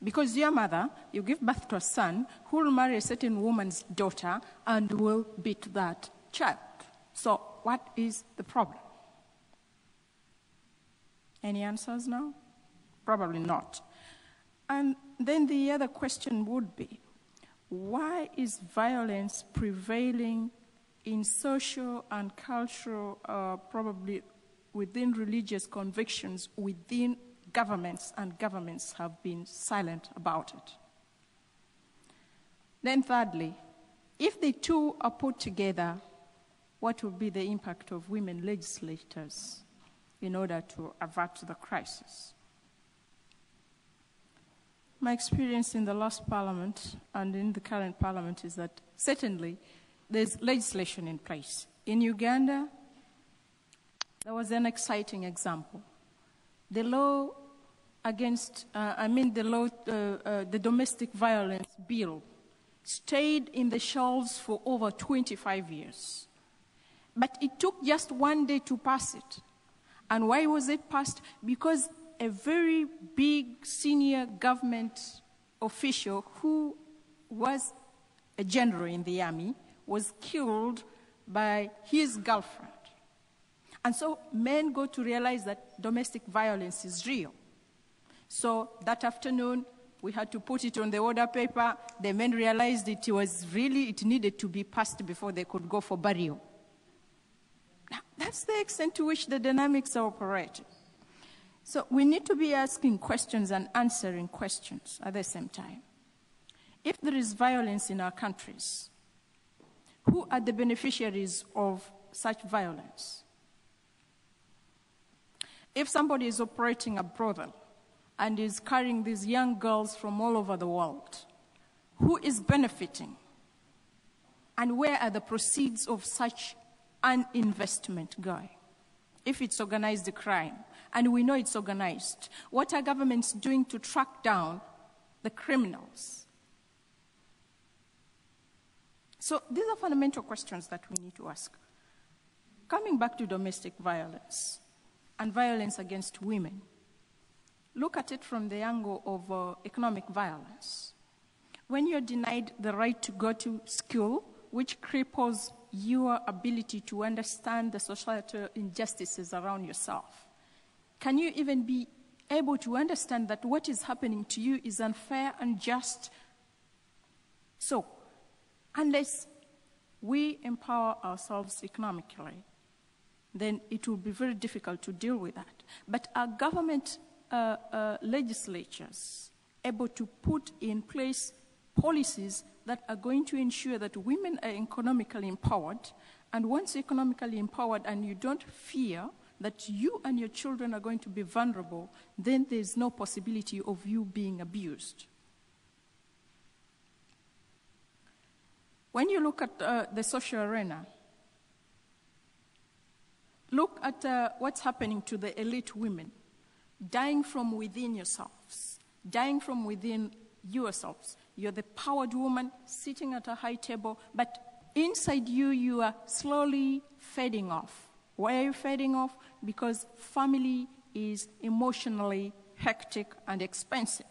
Because your mother, you give birth to a son who will marry a certain woman's daughter and will beat that child. So what is the problem? Any answers now? Probably not. And then the other question would be, why is violence prevailing in social and cultural, probably within religious convictions, within governments, and governments have been silent about it? Then thirdly, if the two are put together, what will be the impact of women legislators in order to avert the crisis? My experience in the last parliament and in the current parliament is that certainly there's legislation in place. In Uganda, there was an exciting example. The law against, the domestic violence bill stayed in the shelves for over 25 years. But it took just one day to pass it. And why was it passed? Because a very big senior government official who was a general in the army was killed by his girlfriend. And so men got to realize that domestic violence is real. So that afternoon, we had to put it on the order paper. The men realized it needed to be passed before they could go for burial. Now, that's the extent to which the dynamics are operating. So we need to be asking questions and answering questions at the same time. If there is violence in our countries, who are the beneficiaries of such violence? If somebody is operating a brothel and is carrying these young girls from all over the world, who is benefiting? And where are the proceeds of such an investment going? If it's organized crime, and we know it's organized, what are governments doing to track down the criminals? So these are fundamental questions that we need to ask. Coming back to domestic violence and violence against women, look at it from the angle of economic violence. When you're denied the right to go to school, which cripples your ability to understand the societal injustices around yourself, can you even be able to understand that what is happening to you is unfair and just? So, unless we empower ourselves economically, then it will be very difficult to deal with that. But are government legislatures able to put in place policies that are going to ensure that women are economically empowered, and once economically empowered and you don't fear that you and your children are going to be vulnerable, then there's no possibility of you being abused. When you look at the social arena, look at what's happening to the elite women, dying from within yourselves, dying from within yourselves. You're the powered woman sitting at a high table, but inside you, you are slowly fading off. Why are you fading off? Because family is emotionally hectic and expensive.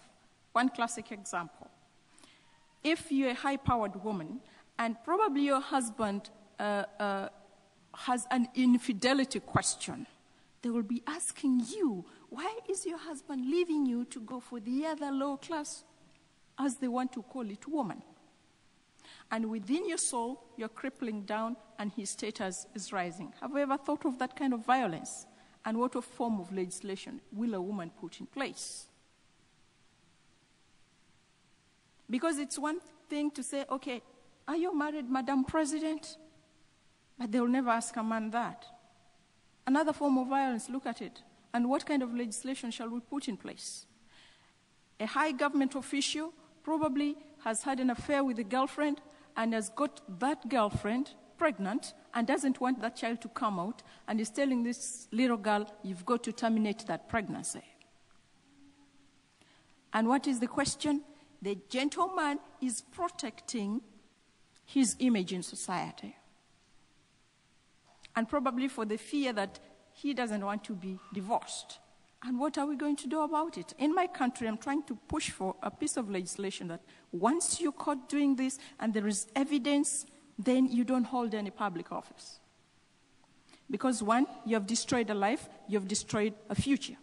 One classic example. If you're a high-powered woman, and probably your husband has an infidelity question, they will be asking you, why is your husband leaving you to go for the other low class, as they want to call it, woman? And within your soul, you're crippling down and his status is rising. Have you ever thought of that kind of violence? And what form of legislation will a woman put in place? Because it's one thing to say, okay, are you married, Madam President? But they will never ask a man that. Another form of violence, look at it. And what kind of legislation shall we put in place? A high government official probably has had an affair with a girlfriend and has got that girlfriend pregnant and doesn't want that child to come out, and is telling this little girl, you've got to terminate that pregnancy. And what is the question? The gentleman is protecting his image in society. And probably for the fear that he doesn't want to be divorced. And what are we going to do about it? In my country, I'm trying to push for a piece of legislation that once you're caught doing this and there is evidence, then you don't hold any public office. Because one, you have destroyed a life, you have destroyed a future.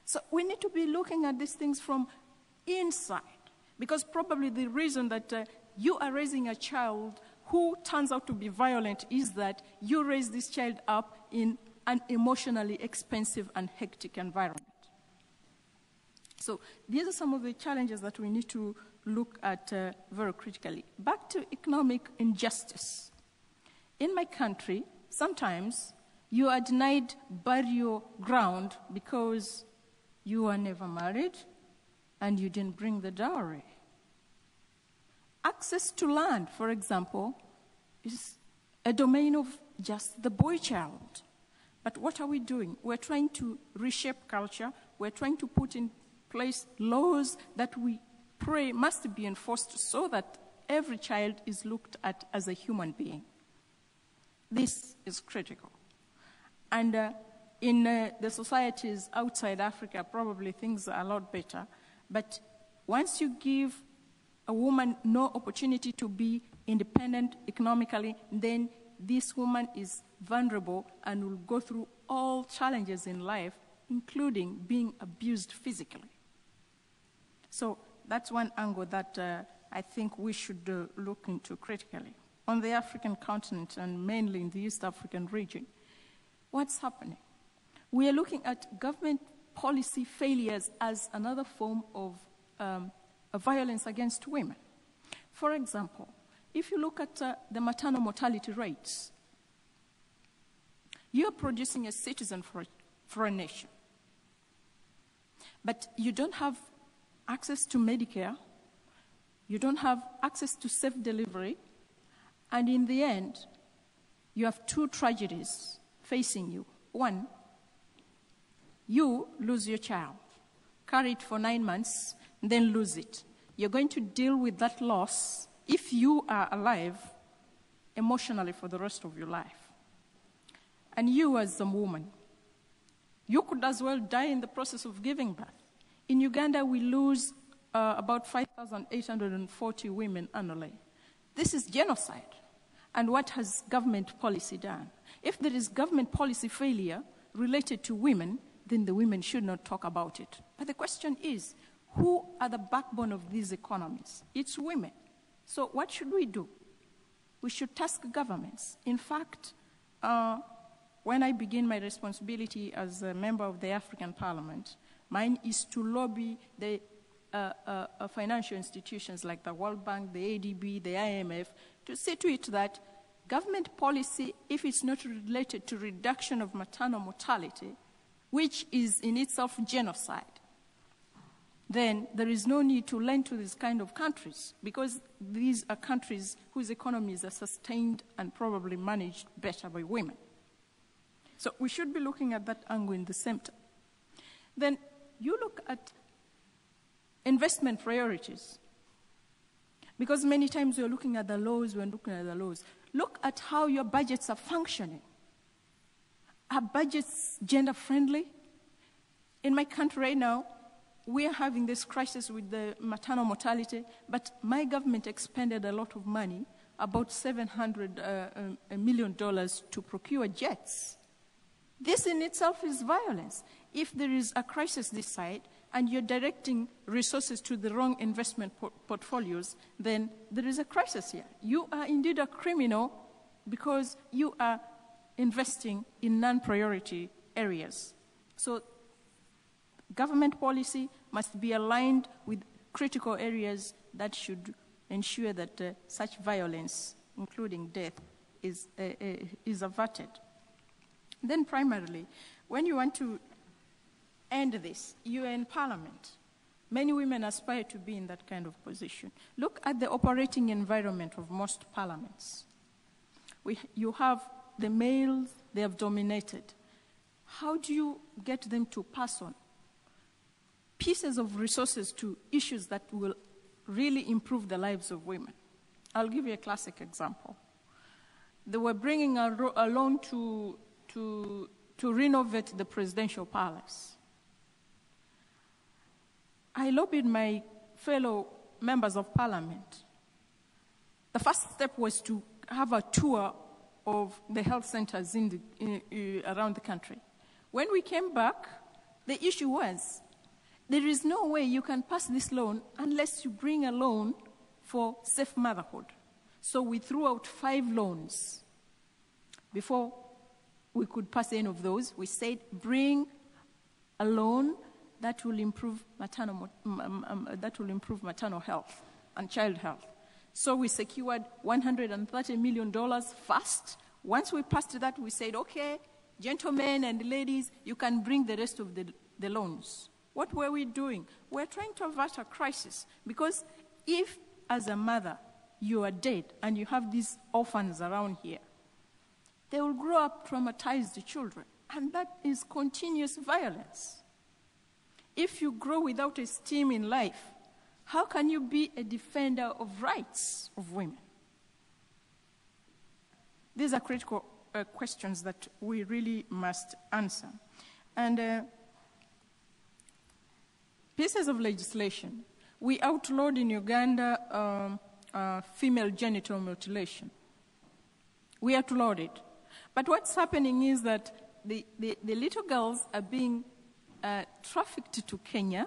So we need to be looking at these things from inside. Because probably the reason that you are raising a child who turns out to be violent is that you raise this child up in an emotionally expensive and hectic environment. So these are some of the challenges that we need to look at very critically. Back to economic injustice. In my country, sometimes you are denied burial ground because you were never married and you didn't bring the dowry. Access to land, for example, is a domain of just the boy child. But what are we doing? We're trying to reshape culture. We're trying to put in place laws that we pray must be enforced so that every child is looked at as a human being. This is critical. And in the societies outside Africa, probably things are a lot better. But once you give a woman no opportunity to be independent economically, then this woman is vulnerable and will go through all challenges in life, including being abused physically. So that's one angle that I think we should look into critically. On the African continent, and mainly in the East African region, what's happening? We are looking at government policy failures as another form of violence against women. For example, if you look at the maternal mortality rates, you're producing a citizen for a nation. But you don't have access to Medicare, you don't have access to safe delivery, and in the end, you have two tragedies facing you. One, you lose your child, carry it for 9 months, then lose it. You're going to deal with that loss, if you are alive, emotionally for the rest of your life. And you as a woman, you could as well die in the process of giving birth. In Uganda, we lose about 5,840 women annually. This is genocide. And what has government policy done? If there is government policy failure related to women, then the women should not talk about it. But the question is, who are the backbone of these economies? It's women. So what should we do? We should task governments. In fact, when I begin my responsibility as a member of the African Parliament, mine is to lobby the financial institutions like the World Bank, the ADB, the IMF, to see to it that government policy, if it's not related to reduction of maternal mortality, which is in itself genocide, then there is no need to lend to these kind of countries, because these are countries whose economies are sustained and probably managed better by women. So we should be looking at that angle in the same time. Then you look at investment priorities, because many times we're looking at the laws, Look at how your budgets are functioning. Are budgets gender-friendly? In my country right now, we are having this crisis with the maternal mortality, but my government expended a lot of money, about $700 million to procure jets. This in itself is violence. If there is a crisis this side, and you're directing resources to the wrong investment portfolios, then there is a crisis here. You are indeed a criminal because you are investing in non-priority areas. So government policy must be aligned with critical areas that should ensure that such violence, including death, is averted. Then primarily, when you want to end this, you are in parliament. Many women aspire to be in that kind of position. Look at the operating environment of most parliaments. You have the males, they have dominated. How do you get them to pass on pieces of resources to issues that will really improve the lives of women? I'll give you a classic example. They were bringing a loan to renovate the presidential palace. I lobbied my fellow members of parliament. The first step was to have a tour of the health centers around the country. When we came back, the issue was, there is no way you can pass this loan unless you bring a loan for safe motherhood. So we threw out 5 loans. Before we could pass any of those, we said, bring a loan that will improve maternal health and child health. So we secured $130 million first. Once we passed that, we said, okay, gentlemen and ladies, you can bring the rest of the loans. What were we doing? We're trying to avert a crisis, because if, as a mother, you are dead and you have these orphans around here, they will grow up traumatized children, and that is continuous violence. If you grow without esteem in life, how can you be a defender of rights of women? These are critical questions that we really must answer. And pieces of legislation. We outlawed in Uganda female genital mutilation. We outlawed it. But what's happening is that the little girls are being trafficked to Kenya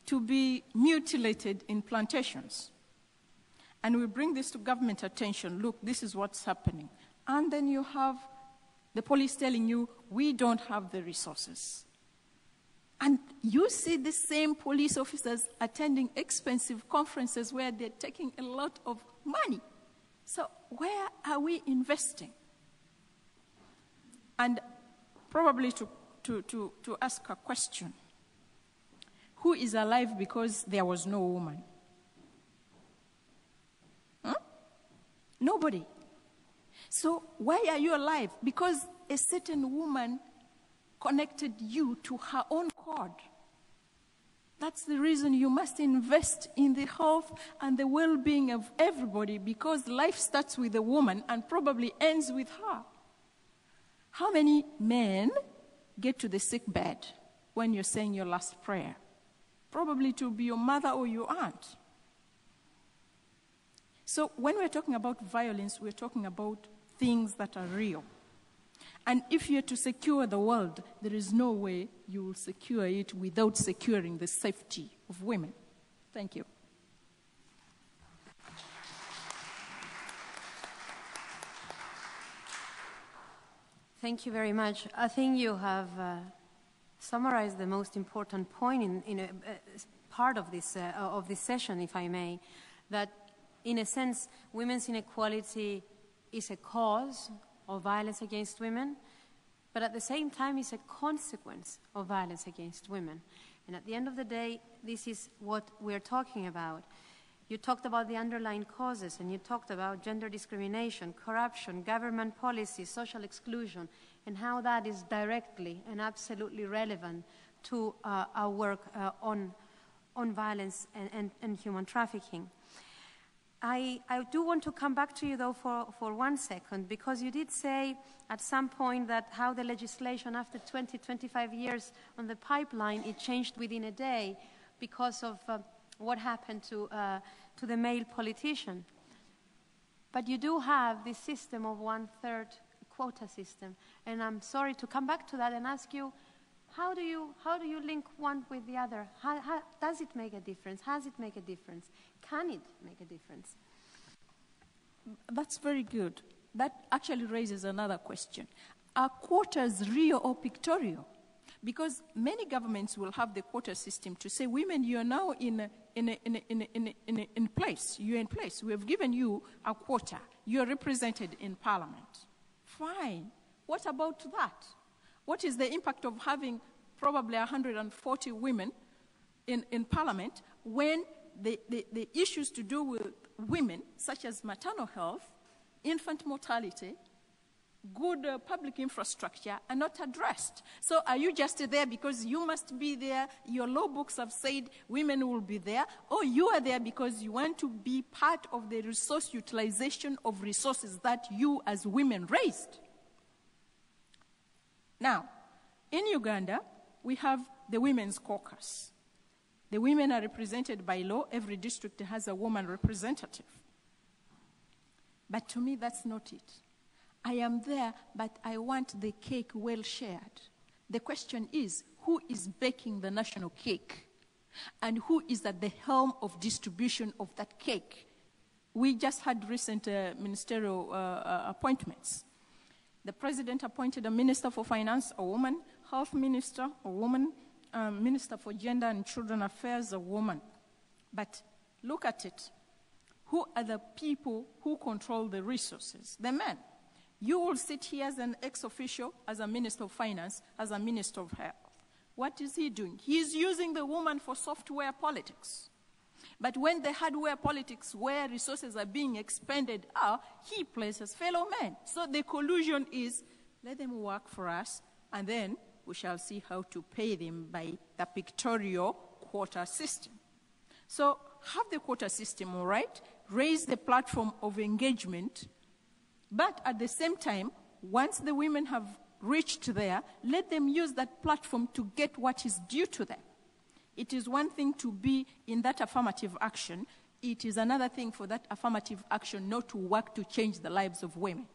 to be mutilated in plantations. And we bring this to government attention. Look, this is what's happening. And then you have the police telling you, we don't have the resources. And you see the same police officers attending expensive conferences where they're taking a lot of money. So where are we investing? And probably to ask a question, who is alive because there was no woman? Nobody. So why are you alive? Because a certain woman connected you to her own cord. That's the reason you must invest in the health and the well-being of everybody, because life starts with a woman and probably ends with her. How many men get to the sick bed when you're saying your last prayer? Probably to be your mother or your aunt. So when we're talking about violence, we're talking about things that are real. And if you're to secure the world, there is no way you will secure it without securing the safety of women. Thank you. Thank you very much. I think you have summarized the most important point in part of this session, if I may, that in a sense, women's inequality is a cause of violence against women, but at the same time is a consequence of violence against women. And at the end of the day, this is what we're talking about. You talked about the underlying causes, and you talked about gender discrimination, corruption, government policies, social exclusion, and how that is directly and absolutely relevant to our work on violence and human trafficking. I do want to come back to you, though, for 1 second, because you did say at some point that how the legislation after 20, 25 years on the pipeline, it changed within a day because of what happened to the male politician. But you do have this system of 1/3 quota system, and I'm sorry to come back to that and ask you, how do you link one with the other? How does it make a difference? Has it make a difference? Can it make a difference? That's very good. That actually raises another question. Are quotas real or pictorial? Because many governments will have the quota system to say, women, you are now in place. You're in place. We have given you a quota. You're represented in parliament. Fine. What about that? What is the impact of having probably 140 women in parliament when the issues to do with women, such as maternal health, infant mortality, good public infrastructure, are not addressed? So are you just there because you must be there, your law books have said women will be there, or you are there because you want to be part of the resource utilization of resources that you as women raised? Now, in Uganda, we have the Women's Caucus. The women are represented by law. Every district has a woman representative. But to me, that's not it. I am there, but I want the cake well shared. The question is, who is baking the national cake? And who is at the helm of distribution of that cake? We just had recent ministerial appointments. The president appointed a minister for finance, a woman, health minister, a woman, minister for gender and children affairs, a woman. But look at it. Who are the people who control the resources? The men. You will sit here as an ex-official, as a minister of finance, as a minister of health. What is he doing? He is using the woman for software politics. But when the hardware politics, where resources are being expended, he places fellow men. So the collusion is, let them work for us, and then we shall see how to pay them by the pictorial quota system. So have the quota system, all right? Raise the platform of engagement, but at the same time, once the women have reached there, let them use that platform to get what is due to them. It is one thing to be in that affirmative action. It is another thing for that affirmative action not to work to change the lives of women.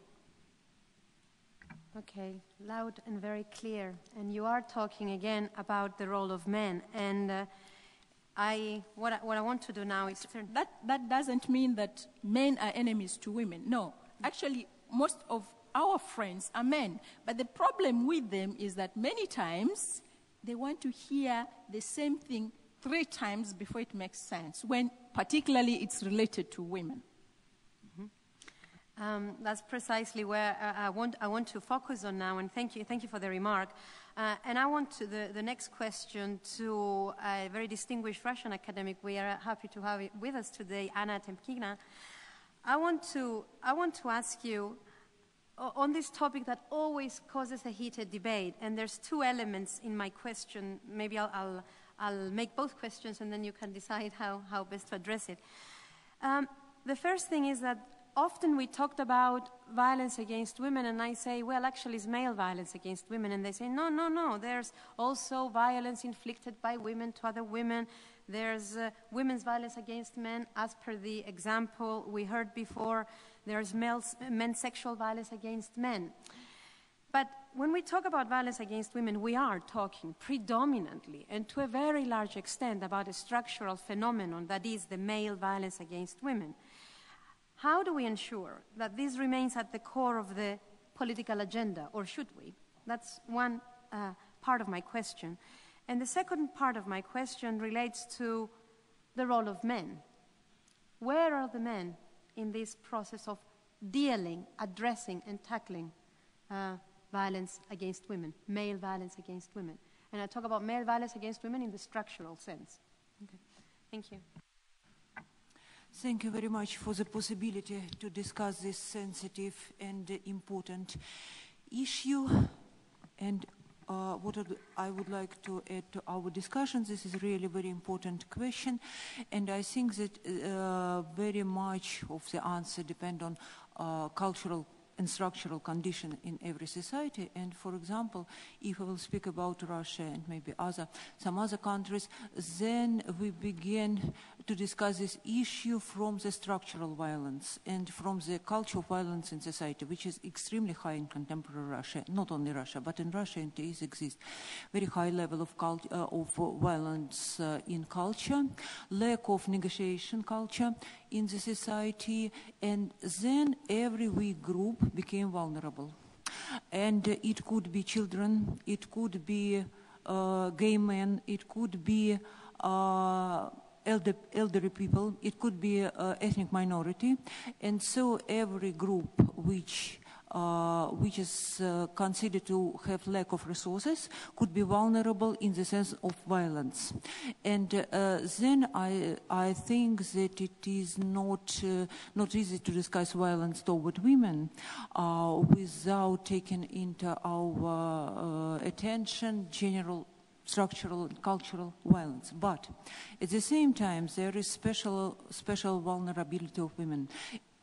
Okay, loud and very clear. And you are talking again about the role of men. And what I want to do now is turn... That doesn't mean that men are enemies to women. No, actually, most of our friends are men. But the problem with them is that many times they want to hear the same thing 3 times before it makes sense, when particularly it's related to women. That's precisely where I want to focus on now, and thank you for the remark. And I want the next question to a very distinguished Russian academic. We are happy to have it with us today, Anna Temkina. I want to ask you on this topic that always causes a heated debate, and there's 2 elements in my question. Maybe I'll make both questions, and then you can decide how best to address it. The first thing is that often we talked about violence against women, and I say, well, actually it's male violence against women, and they say, no, there's also violence inflicted by women to other women. There's women's violence against men, as per the example we heard before. There's men's sexual violence against men. But when we talk about violence against women, we are talking predominantly and to a very large extent about a structural phenomenon that is the male violence against women. How do we ensure that this remains at the core of the political agenda, or should we? That's one part of my question. And the second part of my question relates to the role of men. Where are the men in this process of dealing, addressing, and tackling violence against women, male violence against women? And I talk about male violence against women in the structural sense. Okay. Thank you. Thank you very much for the possibility to discuss this sensitive and important issue. And what I would like to add to our discussion, this is really a very important question, and I think that very much of the answer depends on cultural and structural condition in every society. And for example, if I will speak about Russia and maybe some other countries, then we begin to discuss this issue from the structural violence and from the culture of violence in society, which is extremely high in contemporary Russia. Not only Russia, but in Russia it exists very high level of violence in culture, lack of negotiation culture in the society, and then every weak group became vulnerable. And it could be children, it could be gay men, it could be elderly people, it could be ethnic minority. And so every group which is considered to have lack of resources could be vulnerable in the sense of violence. And then I think that it is not easy to discuss violence toward women without taking into our attention general structural and cultural violence. But at the same time, there is special vulnerability of women.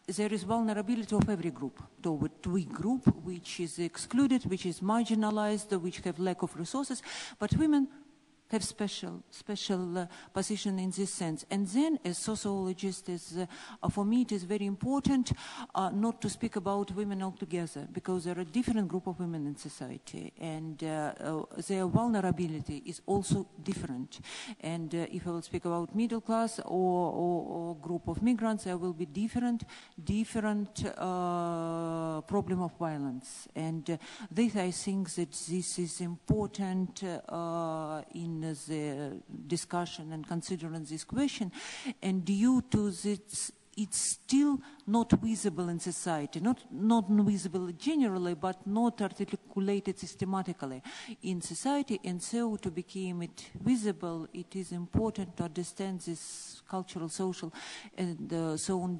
There is vulnerability of every group toward weak group, which is excluded, which is marginalized, which have lack of resources, but women have special position in this sense. And then, as sociologist, for me it is very important not to speak about women altogether, because there are different group of women in society, and their vulnerability is also different. And if I will speak about middle class or group of migrants, there will be different problem of violence. And this, I think that this is important in the discussion and considering this question, and due to this, it's still not visible in society, not visible generally, but not articulated systematically in society. And so to become it visible, it is important to understand this cultural, social, and so on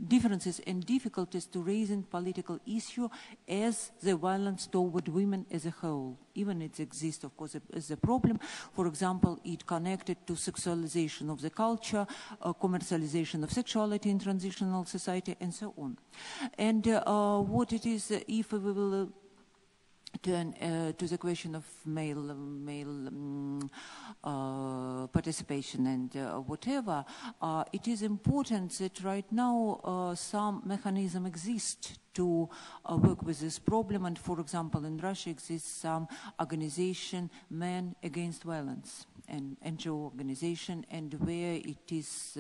differences and difficulties to raising political issue as the violence toward women as a whole. Even it exists, of course, as a problem. For example, it connected to sexualization of the culture, commercialization of sexuality in transitional society, and so on. And what it is, if we will turn to the question of male participation and whatever, it is important that right now some mechanism exists to work with this problem. And for example, in Russia exists some organization, Men Against Violence, an NGO organization, and where this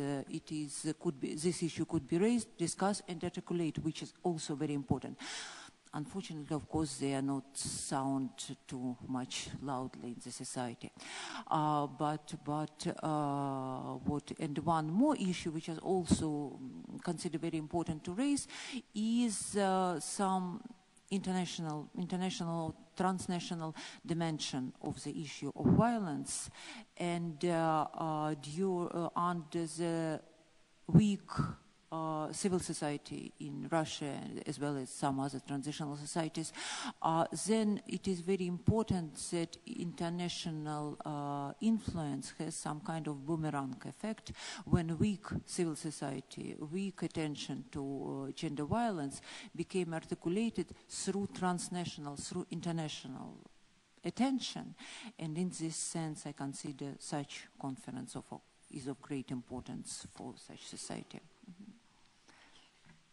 issue could be raised, discussed, and articulated, which is also very important. Unfortunately, of course, they are not sound too much loudly in the society. And one more issue, which is also considered very important to raise, is some international, transnational dimension of the issue of violence, and under the weak civil society in Russia, as well as some other transitional societies, then it is very important that international influence has some kind of boomerang effect. When weak civil society, weak attention to gender violence became articulated through transnational, through international attention. And in this sense, I consider such conference is of great importance for such society. Mm-hmm.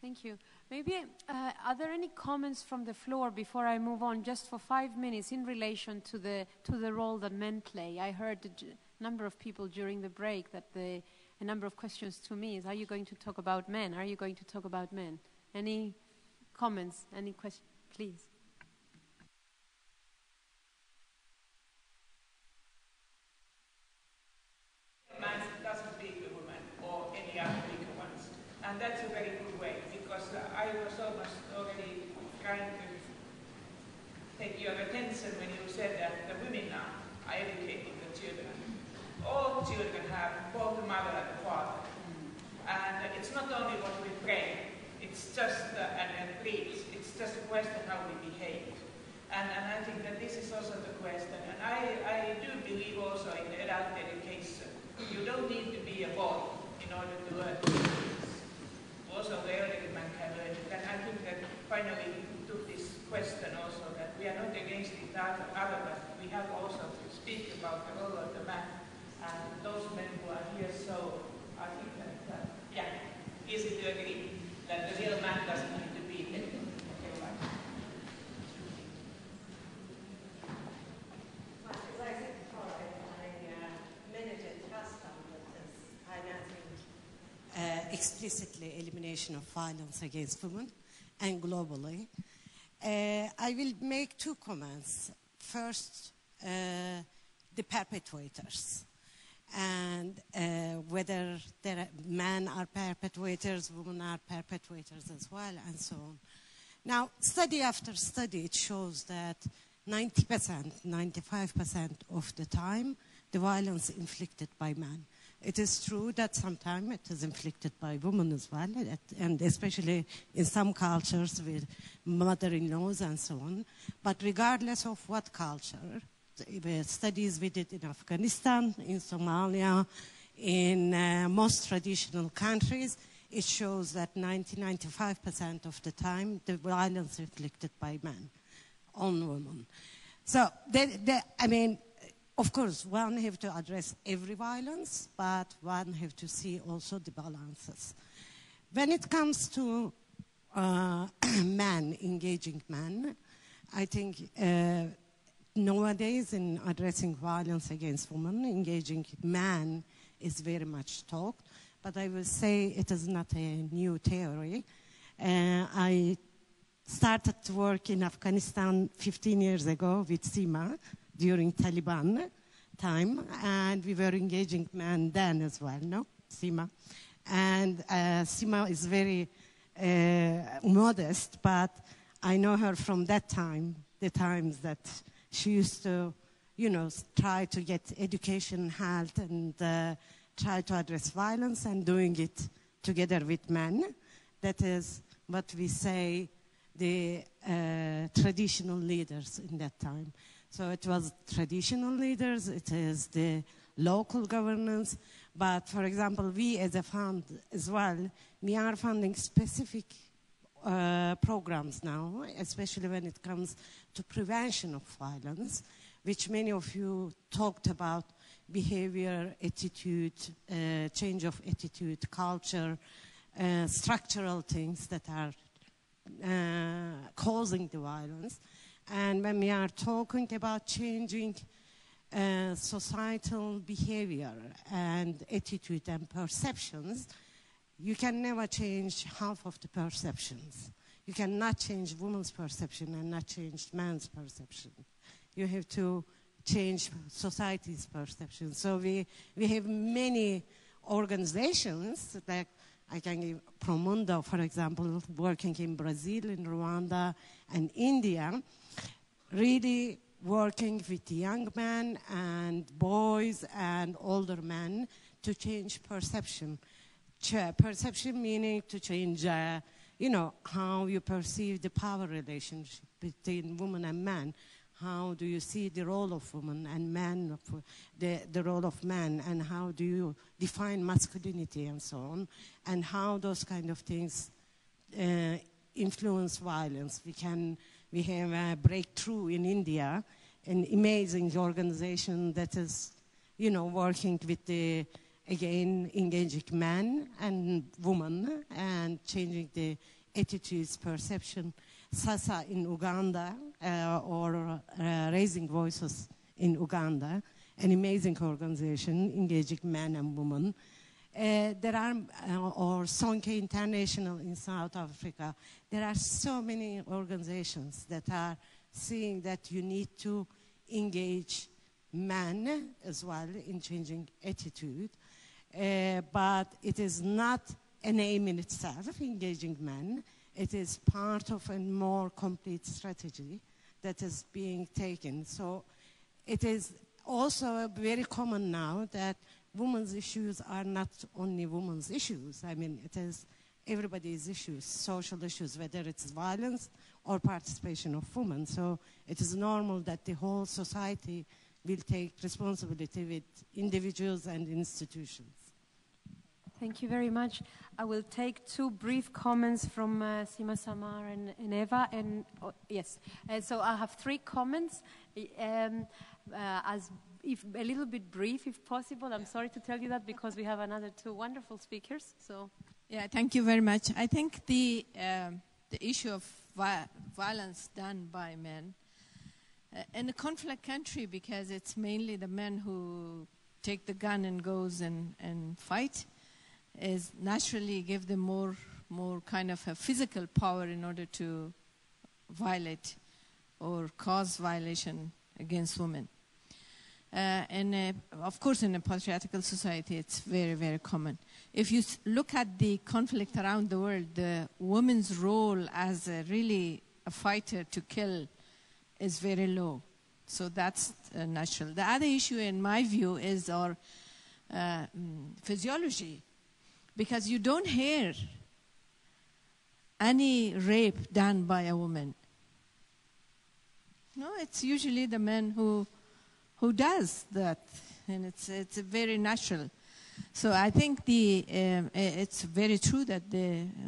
Thank you. Maybe, are there any comments from the floor before I move on, just for 5 minutes, in relation to the role that men play? I heard a number of people during the break that a number of questions to me is, are you going to talk about men? Are you going to talk about men? Any comments, any questions, please? man doesn't beat a woman or any other bigger ones. And that's a very good way, because I was almost already trying to take your attention when you said that the women now are educating the children. All children have both the mother and the father. And it's not only what we pray, it's just, and preach, it's just a question how we behave. And I think that this is also the question. And I do believe also in adult education. You don't need to be a boy in order to learn things. Also the elderly man can learn it. And I think that finally we took this question also, that we are not against each other, but we have also to speak about the role of the man and those men who are here. So I think that, yeah, easy to agree that the real man doesn't need to be there. Okay, bye. As I said before, I managed custom that is financing explicitly elimination of violence against women and globally. I will make two comments. First, the perpetrators, and whether men are perpetrators, women are perpetrators as well, and so on. Now, study after study, it shows that 90%, 95% of the time, the violence inflicted by men. It is true that sometimes it is inflicted by women as well, and especially in some cultures with mother-in-laws and so on. But regardless of what culture, studies we did in Afghanistan, in Somalia, in most traditional countries, it shows that 90-95% of the time, the violence inflicted by men on women. So, I mean, of course, one have to address every violence, but one have to see also the balances. When it comes to men, engaging men, I think nowadays in addressing violence against women, engaging men is very much talked, but I will say it is not a new theory. I started to work in Afghanistan 15 years ago with SEMA during Taliban time, and we were engaging men then as well, no? SEMA. And SEMA is very modest, but I know her from that time, the times that she used to, you know, try to get education, health, and try to address violence, and doing it together with men. That is what we say the traditional leaders in that time. So it was traditional leaders, it is the local governance, but for example, we as a fund as well, we are funding specific programs now, especially when it comes to prevention of violence, which many of you talked about, behavior, attitude, change of attitude, culture, structural things that are causing the violence. And when we are talking about changing societal behavior and attitude and perceptions, you can never change half of the perceptions. You cannot change women's perception and not change man's perception. You have to change society's perception. So we have many organizations, like I can give Promundo, for example, working in Brazil, in Rwanda, and India, really working with young men and boys and older men to change perception. Perception meaning to change, you know, how you perceive the power relationship between women and men. How do you see the role of women and men, the role of men, and how do you define masculinity and so on, and how those kind of things influence violence. We have a breakthrough in India, an amazing organization that is, you know, working with the, again, engaging men and women and changing the attitudes, perception. SASA in Uganda, or Raising Voices in Uganda, an amazing organization engaging men and women. There are, or Sonke International in South Africa. There are so many organizations that are seeing that you need to engage men as well in changing attitude. but it is not an aim in itself, engaging men. It is part of a more complete strategy that is being taken. So it is also very common now that women's issues are not only women's issues. I mean, it is everybody's issues, social issues, whether it's violence or participation of women. So it is normal that the whole society will take responsibility with individuals and institutions. Thank you very much. I will take two brief comments from Sima Samar and Eva. And yes, so I have three comments. If a little bit brief, if possible. I'm sorry to tell you that because we have another two wonderful speakers. So, yeah, thank you very much. I think the issue of violence done by men in a conflict country, because it's mainly the men who take the gun and goes and fight, is naturally give them more kind of a physical power in order to violate or cause violation against women. And of course, in a patriarchal society, it's very, very common. If you look at the conflict around the world, the woman's role as really a fighter to kill is very low. So that's natural. The other issue, in my view, is our physiology. Because you don't hear any rape done by a woman. No, it's usually the man who does that, and it's very natural. So I think it's very true that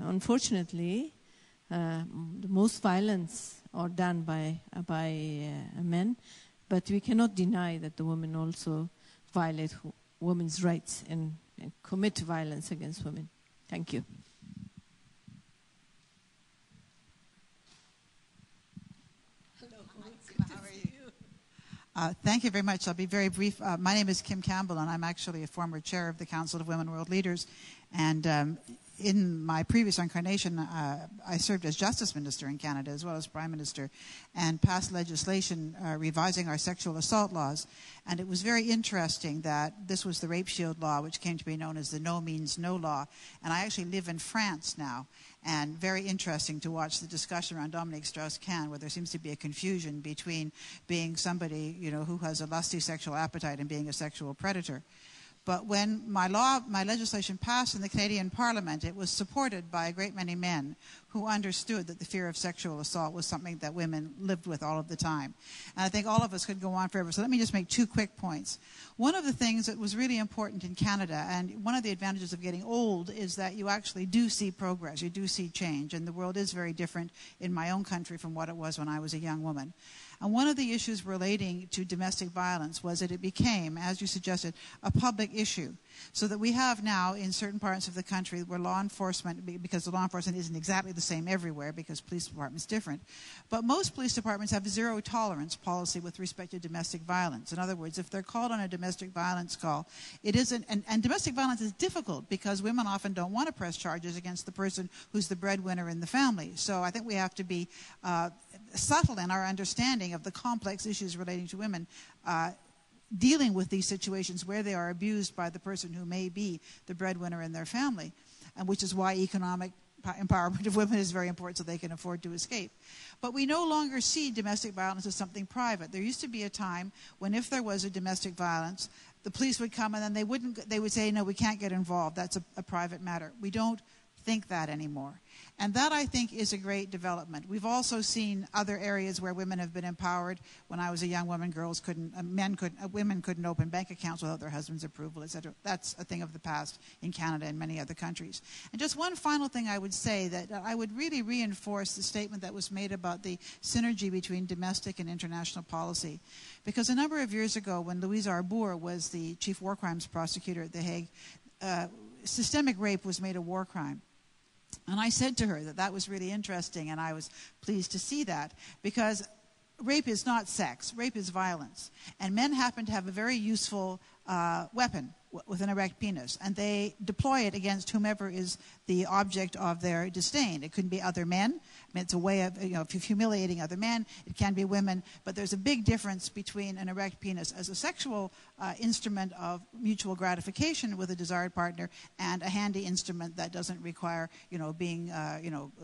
unfortunately the most violence are done by men, but we cannot deny that the women also violate women's rights and commit violence against women. Thank you. Hello. How are you? Thank you very much. I'll be very brief. My name is Kim Campbell, and I'm actually a former chair of the Council of Women World Leaders. And in my previous incarnation, I served as Justice Minister in Canada as well as Prime Minister and passed legislation revising our sexual assault laws. And it was very interesting that this was the Rape Shield Law, which came to be known as the No Means No Law. And I actually live in France now. And very interesting to watch the discussion around Dominique Strauss-Kahn, where there seems to be a confusion between being somebody, who has a lusty sexual appetite and being a sexual predator. But when my legislation passed in the Canadian Parliament, it was supported by a great many men who understood that the fear of sexual assault was something that women lived with all of the time. And I think all of us could go on forever. So let me just make two quick points. One of the things that was really important in Canada, and one of the advantages of getting old, is that you actually do see progress, you do see change, and the world is very different in my own country from what it was when I was a young woman. And one of the issues relating to domestic violence was that it became, as you suggested, a public issue. So that we have now in certain parts of the country where law enforcement, because the law enforcement isn't exactly the same everywhere because police department's different, but most police departments have zero tolerance policy with respect to domestic violence. In other words, if they're called on a domestic violence call, it isn't, and domestic violence is difficult because women often don't want to press charges against the person who's the breadwinner in the family. So I think we have to be subtle in our understanding of the complex issues relating to women dealing with these situations where they are abused by the person who may be the breadwinner in their family, and which is why economic empowerment of women is very important so they can afford to escape. But we no longer see domestic violence as something private. There used to be a time when if there was a domestic violence, the police would come and then they would say, no, we can't get involved. That's a private matter. We don't think that anymore. And that, I think, is a great development. We've also seen other areas where women have been empowered. When I was a young woman, women couldn't open bank accounts without their husband's approval, etc. That's a thing of the past in Canada and many other countries. And just one final thing I would say, that I would really reinforce the statement that was made about the synergy between domestic and international policy. Because a number of years ago, when Louise Arbour was the chief war crimes prosecutor at The Hague, systemic rape was made a war crime. And I said to her that was really interesting, and I was pleased to see that, because rape is not sex. Rape is violence. And men happen to have a very useful weapon with an erect penis, and they deploy it against whomever is the object of their disdain. It could be other men. I mean, it's a way of humiliating other men. It can be women, but there's a big difference between an erect penis as a sexual instrument of mutual gratification with a desired partner and a handy instrument that doesn't require being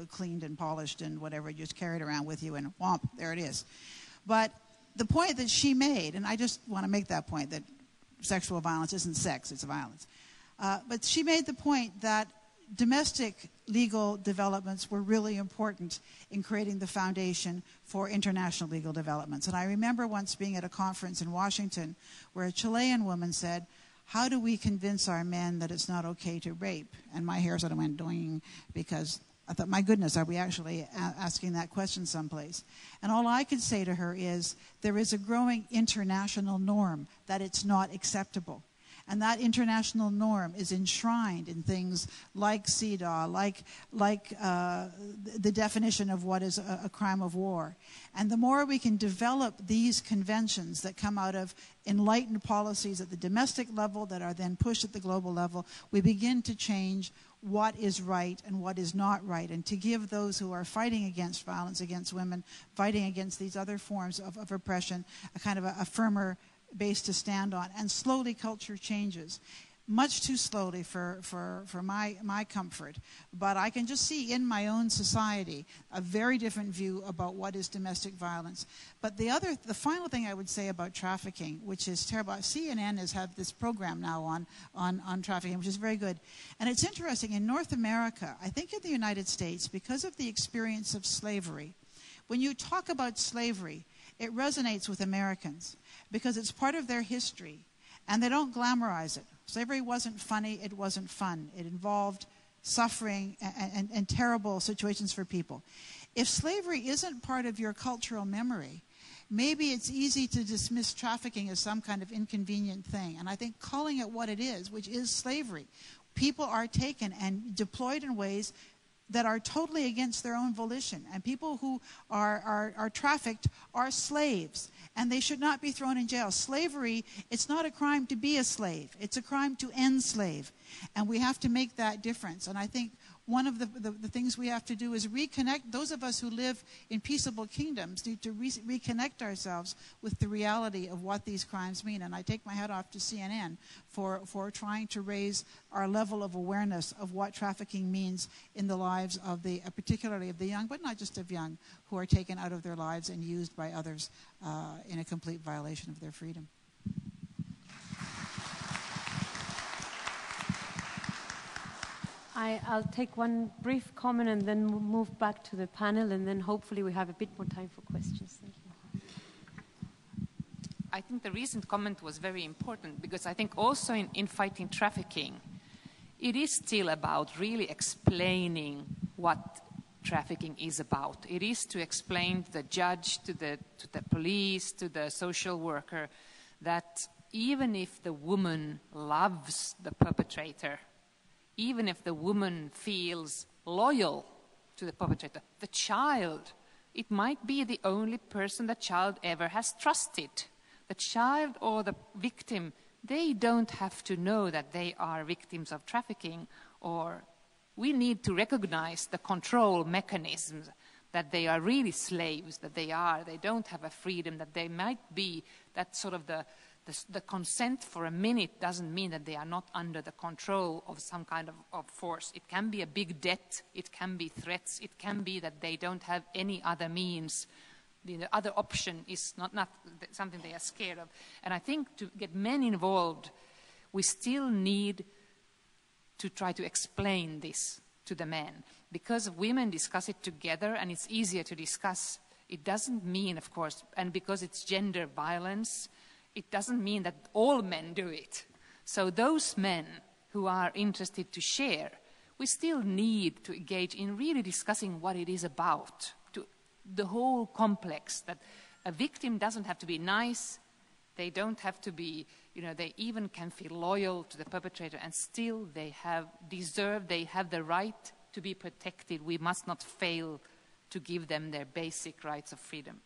cleaned and polished and whatever. You just carry it around with you and whomp, there it is. But the point that she made, and I just want to make that point, that sexual violence isn't sex, it's violence. But she made the point that domestic legal developments were really important in creating the foundation for international legal developments. And I remember once being at a conference in Washington where a Chilean woman said, how do we convince our men that it's not okay to rape? And my hair sort of went doing, because I thought, my goodness, are we actually asking that question someplace? And all I could say to her is, there is a growing international norm that it's not acceptable. And that international norm is enshrined in things like CEDAW, like the definition of what is a crime of war. And the more we can develop these conventions that come out of enlightened policies at the domestic level that are then pushed at the global level, we begin to change what is right and what is not right, and to give those who are fighting against violence against women, fighting against these other forms of oppression, a kind of a firmer base to stand on. And slowly culture changes. Much too slowly for my comfort. But I can just see in my own society a very different view about what is domestic violence. But the final thing I would say about trafficking, which is terrible, CNN has had this program now on trafficking, which is very good. And it's interesting, in North America, I think in the United States, because of the experience of slavery, when you talk about slavery, it resonates with Americans because it's part of their history, and they don't glamorize it. Slavery wasn't funny, it wasn't fun. It involved suffering and terrible situations for people. If slavery isn't part of your cultural memory, maybe it's easy to dismiss trafficking as some kind of inconvenient thing. And I think calling it what it is, which is slavery, people are taken and deployed in ways that are totally against their own volition. And people who are trafficked are slaves, and they should not be thrown in jail. Slavery, it's not a crime to be a slave. It's a crime to enslave. And we have to make that difference. And I think one of the things we have to do is reconnect, those of us who live in peaceable kingdoms need to reconnect ourselves with the reality of what these crimes mean. And I take my hat off to CNN for trying to raise our level of awareness of what trafficking means in the lives of particularly of the young, but not just of young, who are taken out of their lives and used by others in a complete violation of their freedom. I'll take one brief comment and then move back to the panel, and then hopefully we have a bit more time for questions. Thank you. I think the recent comment was very important, because I think also in fighting trafficking, it is still about really explaining what trafficking is about. It is to explain to the judge, to the police, to the social worker, that even if the woman loves the perpetrator, even if the woman feels loyal to the perpetrator, the child, it might be the only person the child ever has trusted. The child or the victim, they don't have to know that they are victims of trafficking, or we need to recognize the control mechanisms, that they are really slaves, that they don't have a freedom, that they might be, that sort of the consent for a minute doesn't mean that they are not under the control of some kind of force. It can be a big debt, it can be threats, it can be that they don't have any other means. The other option is not something they are scared of. And I think to get men involved, we still need to try to explain this to the men. Because women discuss it together and it's easier to discuss, it doesn't mean, of course, and because it's gender violence, it doesn't mean that all men do it. So those men who are interested to share, we still need to engage in really discussing what it is about, to the whole complex, that a victim doesn't have to be nice, they don't have to be, they even can feel loyal to the perpetrator, and still they have the right to be protected. We must not fail to give them their basic rights of freedom.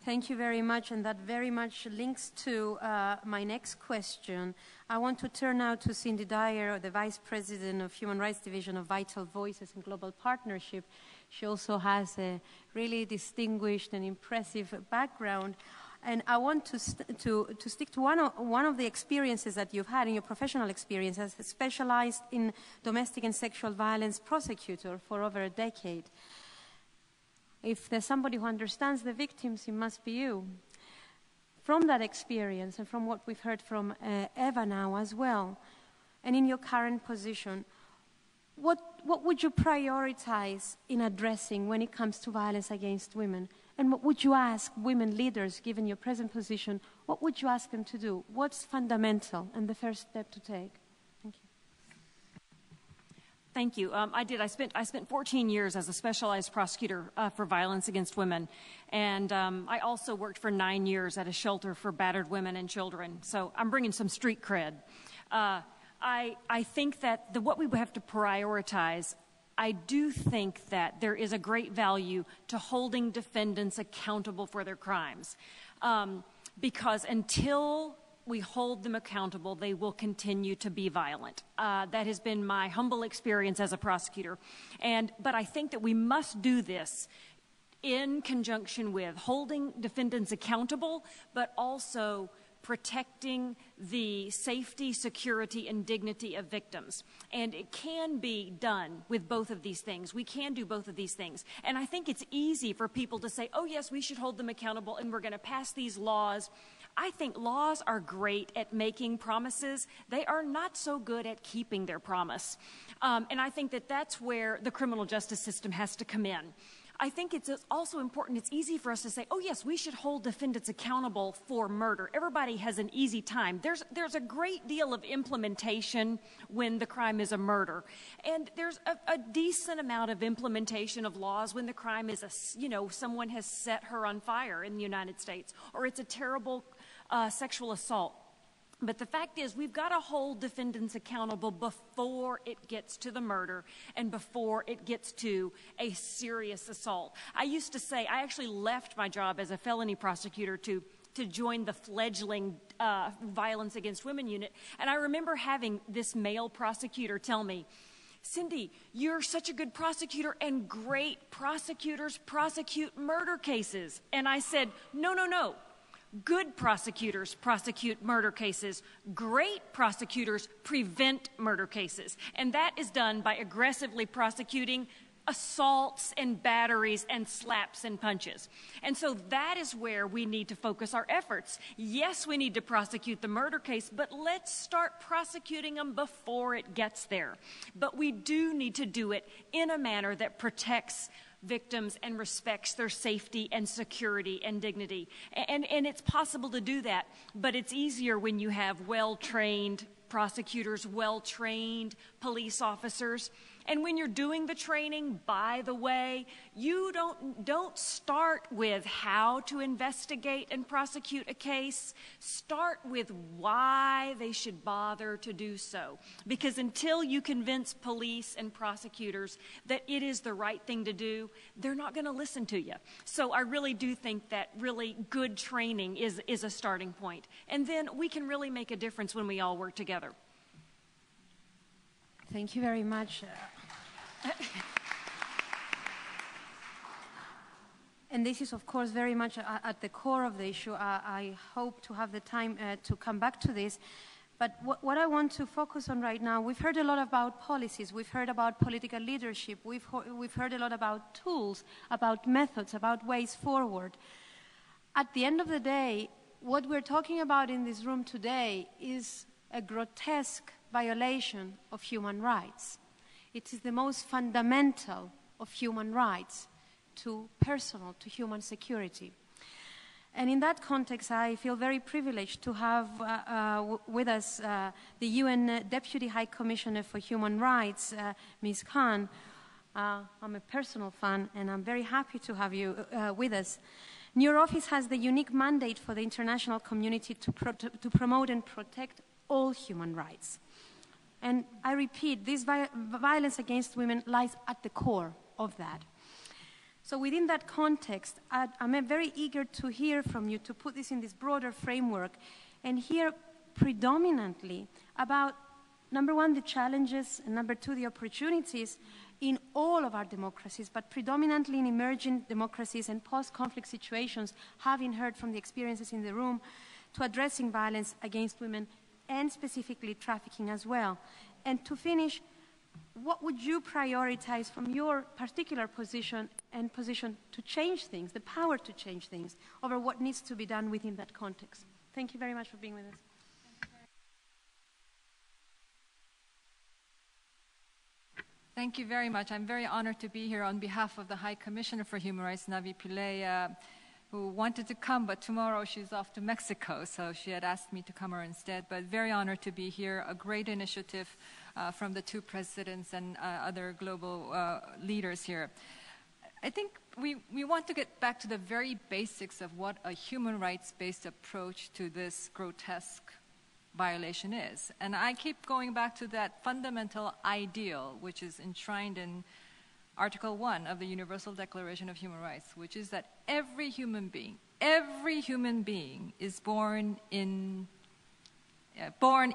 Thank you very much, and that very much links to my next question. I want to turn now to Cindy Dyer, the Vice President of Human Rights Division of Vital Voices and Global Partnership. She also has a really distinguished and impressive background. And I want to stick to one of the experiences that you've had in your professional experience as a specialized in domestic and sexual violence prosecutor for over a decade. If there's somebody who understands the victims, it must be you. From that experience and from what we've heard from Eva now as well, and in your current position, what would you prioritize in addressing when it comes to violence against women? And what would you ask women leaders, given your present position, what would you ask them to do? What's fundamental and the first step to take? Thank you. Thank you. I spent 14 years as a specialized prosecutor for violence against women. And I also worked for 9 years at a shelter for battered women and children. So I'm bringing some street cred. I think that what we have to prioritize, I do think that there is a great value to holding defendants accountable for their crimes. Because until we hold them accountable, they will continue to be violent. That has been my humble experience as a prosecutor. But I think that we must do this in conjunction with holding defendants accountable, but also protecting the safety, security, and dignity of victims. And it can be done with both of these things. We can do both of these things. And I think it's easy for people to say, oh, yes, we should hold them accountable, and we're going to pass these laws. I think laws are great at making promises. They are not so good at keeping their promise. And I think that that's where the criminal justice system has to come in. I think it's also important, it's easy for us to say, oh yes, we should hold defendants accountable for murder. Everybody has an easy time. There's a great deal of implementation when the crime is a murder. And there's a decent amount of implementation of laws when the crime is someone has set her on fire in the United States, or it's a terrible sexual assault. But the fact is, we've got to hold defendants accountable before it gets to the murder and before it gets to a serious assault. I used to say, I actually left my job as a felony prosecutor to join the fledgling violence against women unit. And I remember having this male prosecutor tell me, Cindy, you're such a good prosecutor, and great prosecutors prosecute murder cases. And I said, no. Good prosecutors prosecute murder cases. Great prosecutors prevent murder cases. And that is done by aggressively prosecuting assaults and batteries and slaps and punches. And so that is where we need to focus our efforts. Yes, we need to prosecute the murder case, but let's start prosecuting them before it gets there. But we do need to do it in a manner that protects victims and respects their safety and security and dignity. And it's possible to do that, but it's easier when you have well-trained prosecutors, well-trained police officers. And when you're doing the training, by the way, you don't start with how to investigate and prosecute a case. Start with why they should bother to do so. Because until you convince police and prosecutors that it is the right thing to do, they're not going to listen to you. So I really do think that really good training is a starting point. And then we can really make a difference when we all work together. Thank you very much. And this is, of course, very much at the core of the issue. I hope to have the time to come back to this. But what I want to focus on right now, we've heard a lot about policies. We've heard about political leadership. We've heard a lot about tools, about methods, about ways forward. At the end of the day, what we're talking about in this room today is a grotesque violation of human rights. It is the most fundamental of human rights, personal to human security. And in that context, I feel very privileged to have with us the UN Deputy High Commissioner for Human Rights, Ms. Khan. I'm a personal fan, and I'm very happy to have you with us. Your office has the unique mandate for the international community to promote and protect all human rights. And I repeat, this violence against women lies at the core of that. So within that context, I'm very eager to hear from you, to put this in this broader framework, and hear predominantly about, number one, the challenges, and number two, the opportunities in all of our democracies, but predominantly in emerging democracies and post-conflict situations, having heard from the experiences in the room, to addressing violence against women and specifically trafficking as well. And to finish, what would you prioritize from your particular position and position to change things, the power to change things, over what needs to be done within that context? Thank you very much for being with us. Thank you very much. I'm very honored to be here on behalf of the High Commissioner for Human Rights, Navi Pillay, who wanted to come, but tomorrow she's off to Mexico, so she had asked me to come her instead. But very honored to be here. A great initiative from the two presidents and other global leaders here. I think we want to get back to the very basics of what a human rights-based approach to this grotesque violation is. And I keep going back to that fundamental ideal, which is enshrined in Article 1 of the Universal Declaration of Human Rights, which is that every human being is born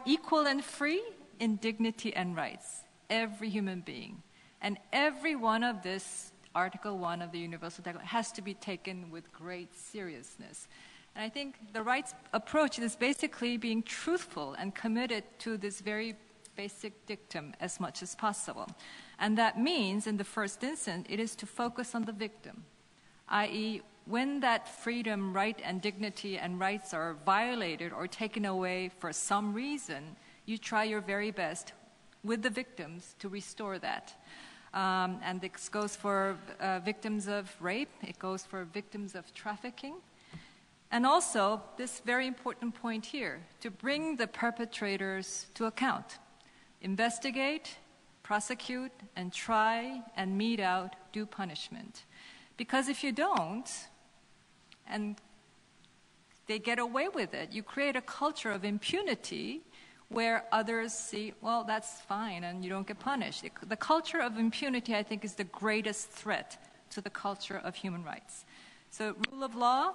equal and free in dignity and rights. Every human being. And every one of this Article 1 of the Universal Declaration has to be taken with great seriousness. And I think the rights approach is basically being truthful and committed to this very basic dictum as much as possible. And that means, in the first instance, it is to focus on the victim, i.e., when that freedom, right, and dignity and rights are violated or taken away for some reason, you try your very best with the victims to restore that. And this goes for victims of rape, it goes for victims of trafficking. And also, this very important point here, to bring the perpetrators to account. Investigate, prosecute, and try and mete out due punishment. Because if you don't, and they get away with it, you create a culture of impunity where others see, well, that's fine, and you don't get punished. The culture of impunity, I think, is the greatest threat to the culture of human rights. So rule of law,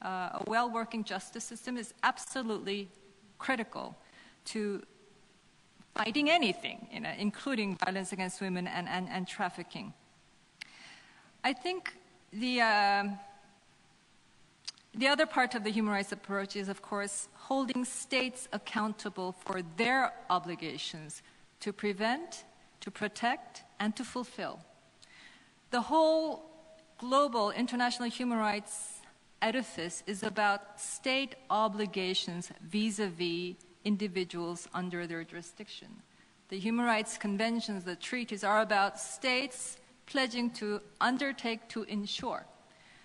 a well-working justice system is absolutely critical to fighting anything, including violence against women and trafficking. I think the other part of the human rights approach is, of course, holding states accountable for their obligations to prevent, to protect, and to fulfill. The whole global international human rights edifice is about state obligations vis-a-vis individuals under their jurisdiction. The human rights conventions, the treaties, are about states pledging to undertake to ensure.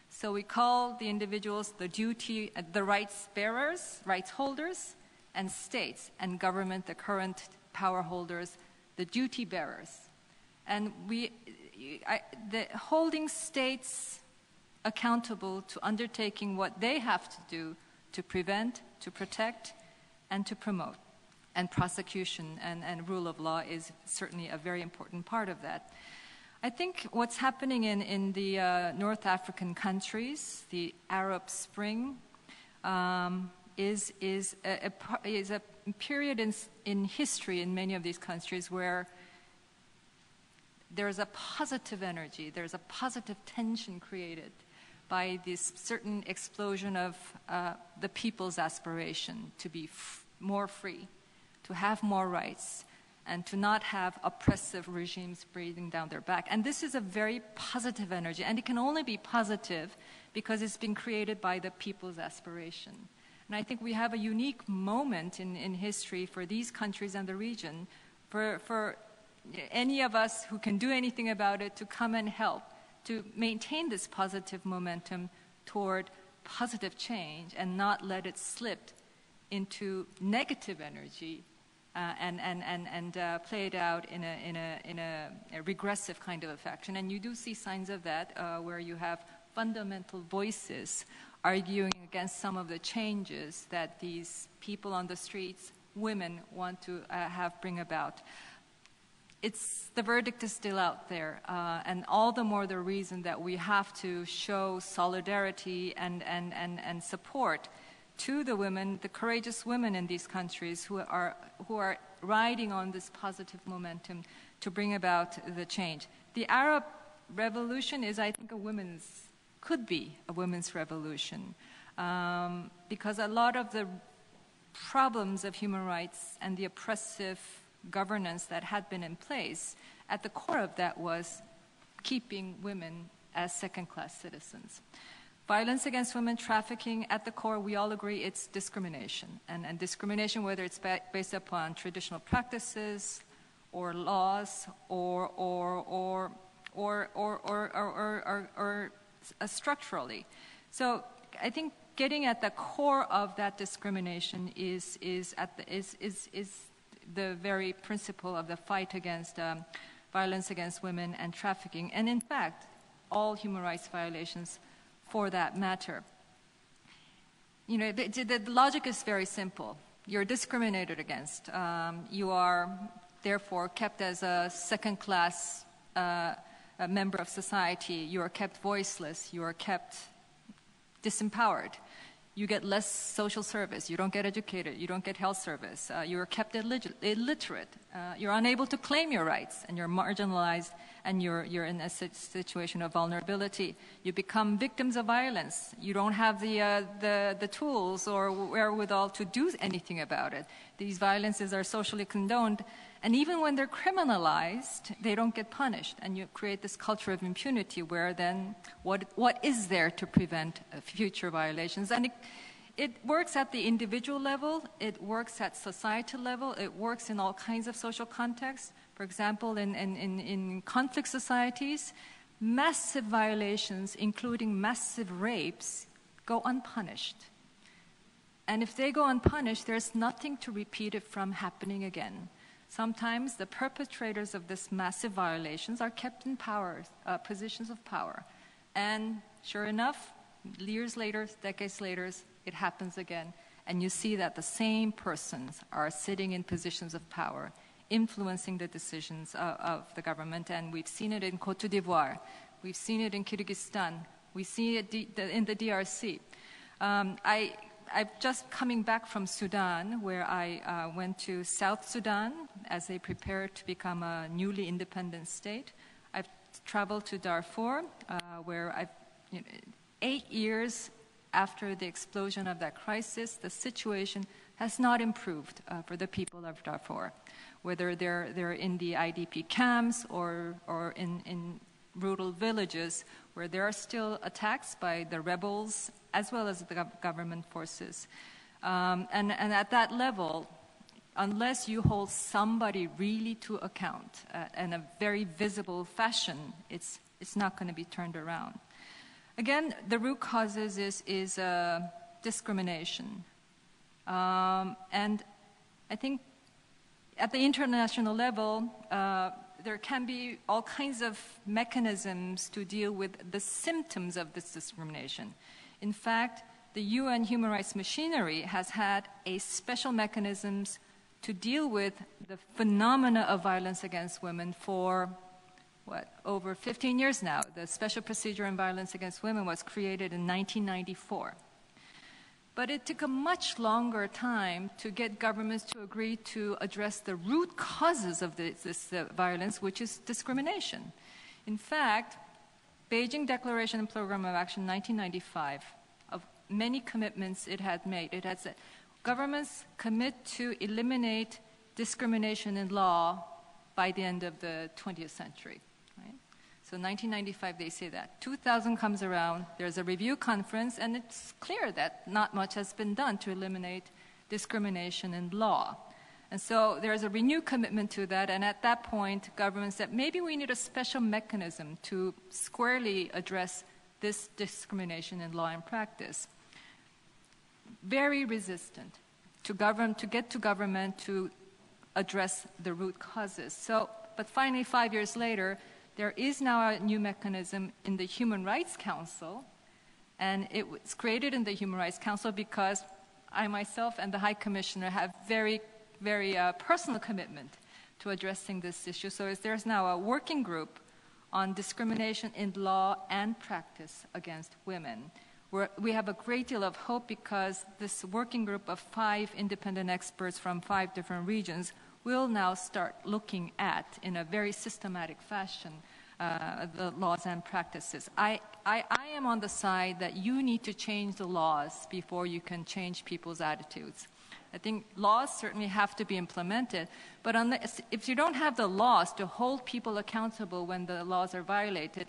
So we call the individuals the rights bearers, rights holders, and states and government, the current power holders, the duty bearers. And the holding states accountable to undertaking what they have to do to prevent, to protect, and to promote. And prosecution and rule of law is certainly a very important part of that. I think what's happening in the North African countries, the Arab Spring, is a period in history in many of these countries where there's a positive energy, there's a positive tension created by this certain explosion of the people's aspiration to be more free, to have more rights, and to not have oppressive regimes breathing down their back. And this is a very positive energy, and it can only be positive because it's been created by the people's aspiration. And I think we have a unique moment in history for these countries and the region, for any of us who can do anything about it to come and help to maintain this positive momentum toward positive change and not let it slip into negative energy and play it out in a regressive kind of fashion. And you do see signs of that where you have fundamental voices arguing against some of the changes that these people on the streets, women, want to bring about. the verdict is still out there, and all the more the reason that we have to show solidarity and support to the women, the courageous women in these countries who are riding on this positive momentum to bring about the change. The Arab Revolution is, I think, could be a women's revolution, because a lot of the problems of human rights and the oppressive governance that had been in place, at the core of that was keeping women as second-class citizens. Violence against women, trafficking, at the core, we all agree it's discrimination. And discrimination, whether it's based upon traditional practices or laws or structurally. So I think getting at the core of that discrimination is the very principle of the fight against violence against women and trafficking, and in fact, all human rights violations for that matter. You know, the logic is very simple. You're discriminated against. You are therefore kept as a second-class member of society. You are kept voiceless. You are kept disempowered. You get less social service. You don't get educated. You don't get health service. You are kept illiterate. You're unable to claim your rights, and you're marginalized, and you're in a situation of vulnerability. You become victims of violence. You don't have the tools or wherewithal to do anything about it. These violences are socially condoned, and even when they're criminalized, they don't get punished, and you create this culture of impunity where then what is there to prevent future violations? And it works at the individual level, it works at societal level, it works in all kinds of social contexts. For example, in conflict societies, massive violations, including massive rapes, go unpunished. And if they go unpunished, there's nothing to repeat it from happening again. Sometimes the perpetrators of this massive violations are kept in power, positions of power. And sure enough, years later, decades later, it happens again. And you see that the same persons are sitting in positions of power, influencing the decisions of the government. And we've seen it in Cote d'Ivoire. We've seen it in Kyrgyzstan. We see it in the DRC. I'm just coming back from Sudan, where I went to South Sudan as they prepare to become a newly independent state. I've traveled to Darfur, where 8 years after the explosion of that crisis, the situation has not improved for the people of Darfur, whether they're in the IDP camps or in rural villages where there are still attacks by the rebels as well as the government forces. And at that level, unless you hold somebody really to account in a very visible fashion, it's not going to be turned around. Again, the root causes is discrimination. And I think at the international level, there can be all kinds of mechanisms to deal with the symptoms of this discrimination. In fact, the UN human rights machinery has had a special mechanisms to deal with the phenomena of violence against women for, over 15 years now. The Special Procedure on Violence Against Women was created in 1994. But it took a much longer time to get governments to agree to address the root causes of this violence, which is discrimination. In fact, Beijing Declaration and Program of Action 1995, of many commitments it had made, it had said, governments commit to eliminate discrimination in law by the end of the 20th century. Right? So 1995, they say that. 2000 comes around, there's a review conference, and it's clear that not much has been done to eliminate discrimination in law. And so there's a renewed commitment to that, and at that point, governments said, maybe we need a special mechanism to squarely address this discrimination in law and practice. Very resistant to get to government to address the root causes. So, but finally, 5 years later, there is now a new mechanism in the Human Rights Council, and it was created in the Human Rights Council because I myself and the High Commissioner have very personal commitment to addressing this issue. So there's now a working group on discrimination in law and practice against women. We have a great deal of hope because this working group of 5 independent experts from 5 different regions will now start looking at, in a very systematic fashion, the laws and practices. I am on the side that you need to change the laws before you can change people's attitudes. I think laws certainly have to be implemented, but if you don't have the laws to hold people accountable when the laws are violated,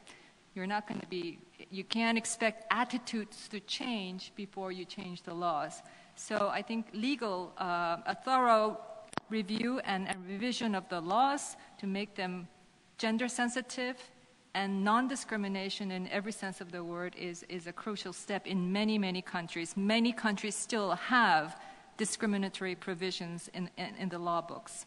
you can't expect attitudes to change before you change the laws. So I think a thorough review and revision of the laws to make them gender sensitive and non-discrimination in every sense of the word is a crucial step in many, many countries. Many countries still have discriminatory provisions in the law books.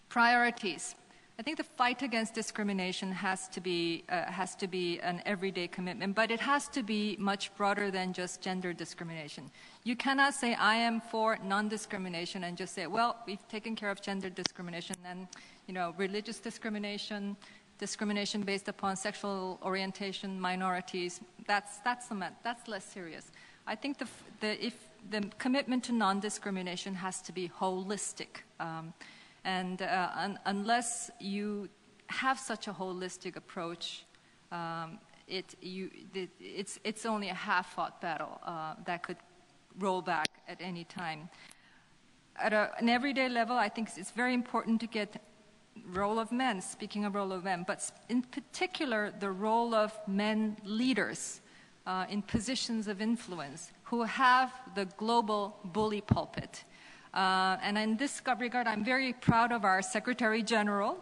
Priorities. I think the fight against discrimination has to be an everyday commitment, but it has to be much broader than just gender discrimination. You cannot say, I am for non-discrimination and just say, well, we've taken care of gender discrimination and, religious discrimination, discrimination based upon sexual orientation, minorities, that's less serious. I think the commitment to non-discrimination has to be holistic. Unless you have such a holistic approach, it's only a half-fought battle that could roll back at any time. At an everyday level, I think it's very important to get role of men, speaking of role of men, but in particular the role of men leaders in positions of influence who have the global bully pulpit. And in this regard, I'm very proud of our Secretary General,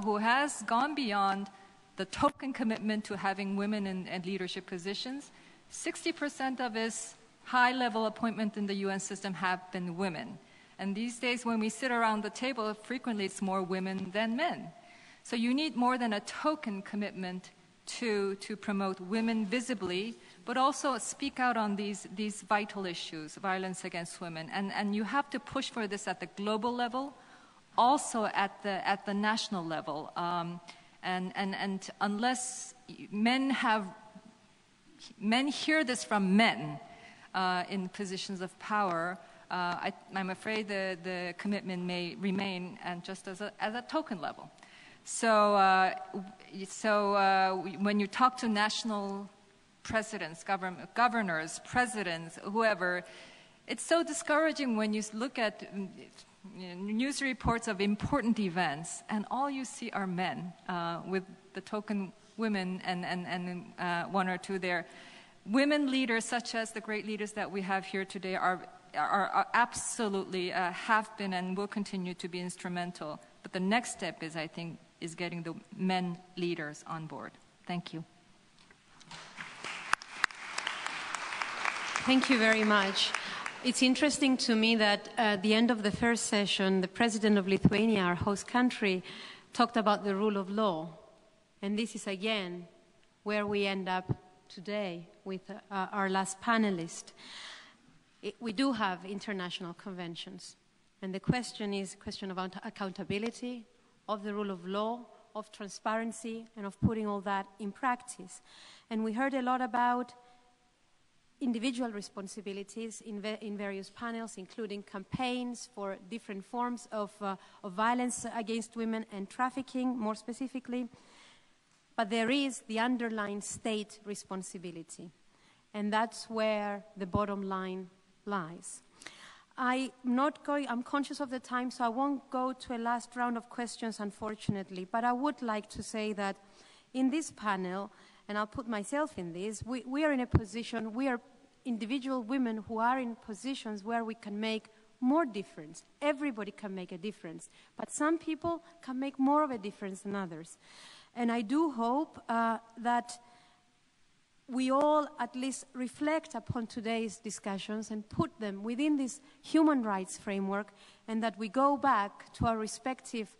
who has gone beyond the token commitment to having women in leadership positions. 60% of his high-level appointments in the UN system have been women. And these days, when we sit around the table, frequently it's more women than men. So you need more than a token commitment to promote women visibly, but also speak out on these vital issues, violence against women. And you have to push for this at the global level, also at the national level. And unless men hear this from men in positions of power, I'm afraid the commitment may remain just as a token level. So when you talk to national presidents, governors, presidents, whoever, it's so discouraging when you look at news reports of important events and all you see are men with the token women and one or two there. Women leaders, such as the great leaders that we have here today, are absolutely have been and will continue to be instrumental. But the next step is getting the men leaders on board. Thank you. Thank you very much. It's interesting to me that at the end of the first session, the president of Lithuania, our host country, talked about the rule of law. And this is again where we end up today with our last panelist. We do have international conventions. And the question is a question about accountability, of the rule of law, of transparency, and of putting all that in practice. And we heard a lot about individual responsibilities in various panels, including campaigns for different forms of violence against women and trafficking, more specifically. But there is the underlying state responsibility. And that's where the bottom line lies. I'm conscious of the time, so I won't go to a last round of questions, unfortunately. But I would like to say that in this panel, and I'll put myself in this, we are in a position, we are individual women who are in positions where we can make more difference. Everybody can make a difference. But some people can make more of a difference than others. And I do hope that we all at least reflect upon today's discussions and put them within this human rights framework, and that we go back to our respective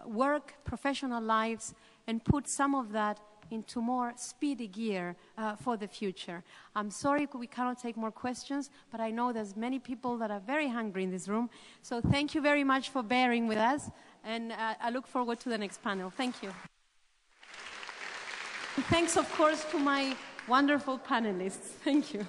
work, professional lives, and put some of that into more speedy gear for the future. I'm sorry we cannot take more questions, but I know there's many people that are very hungry in this room. So thank you very much for bearing with us, and I look forward to the next panel. Thank you. And thanks, of course, to my wonderful panelists. Thank you.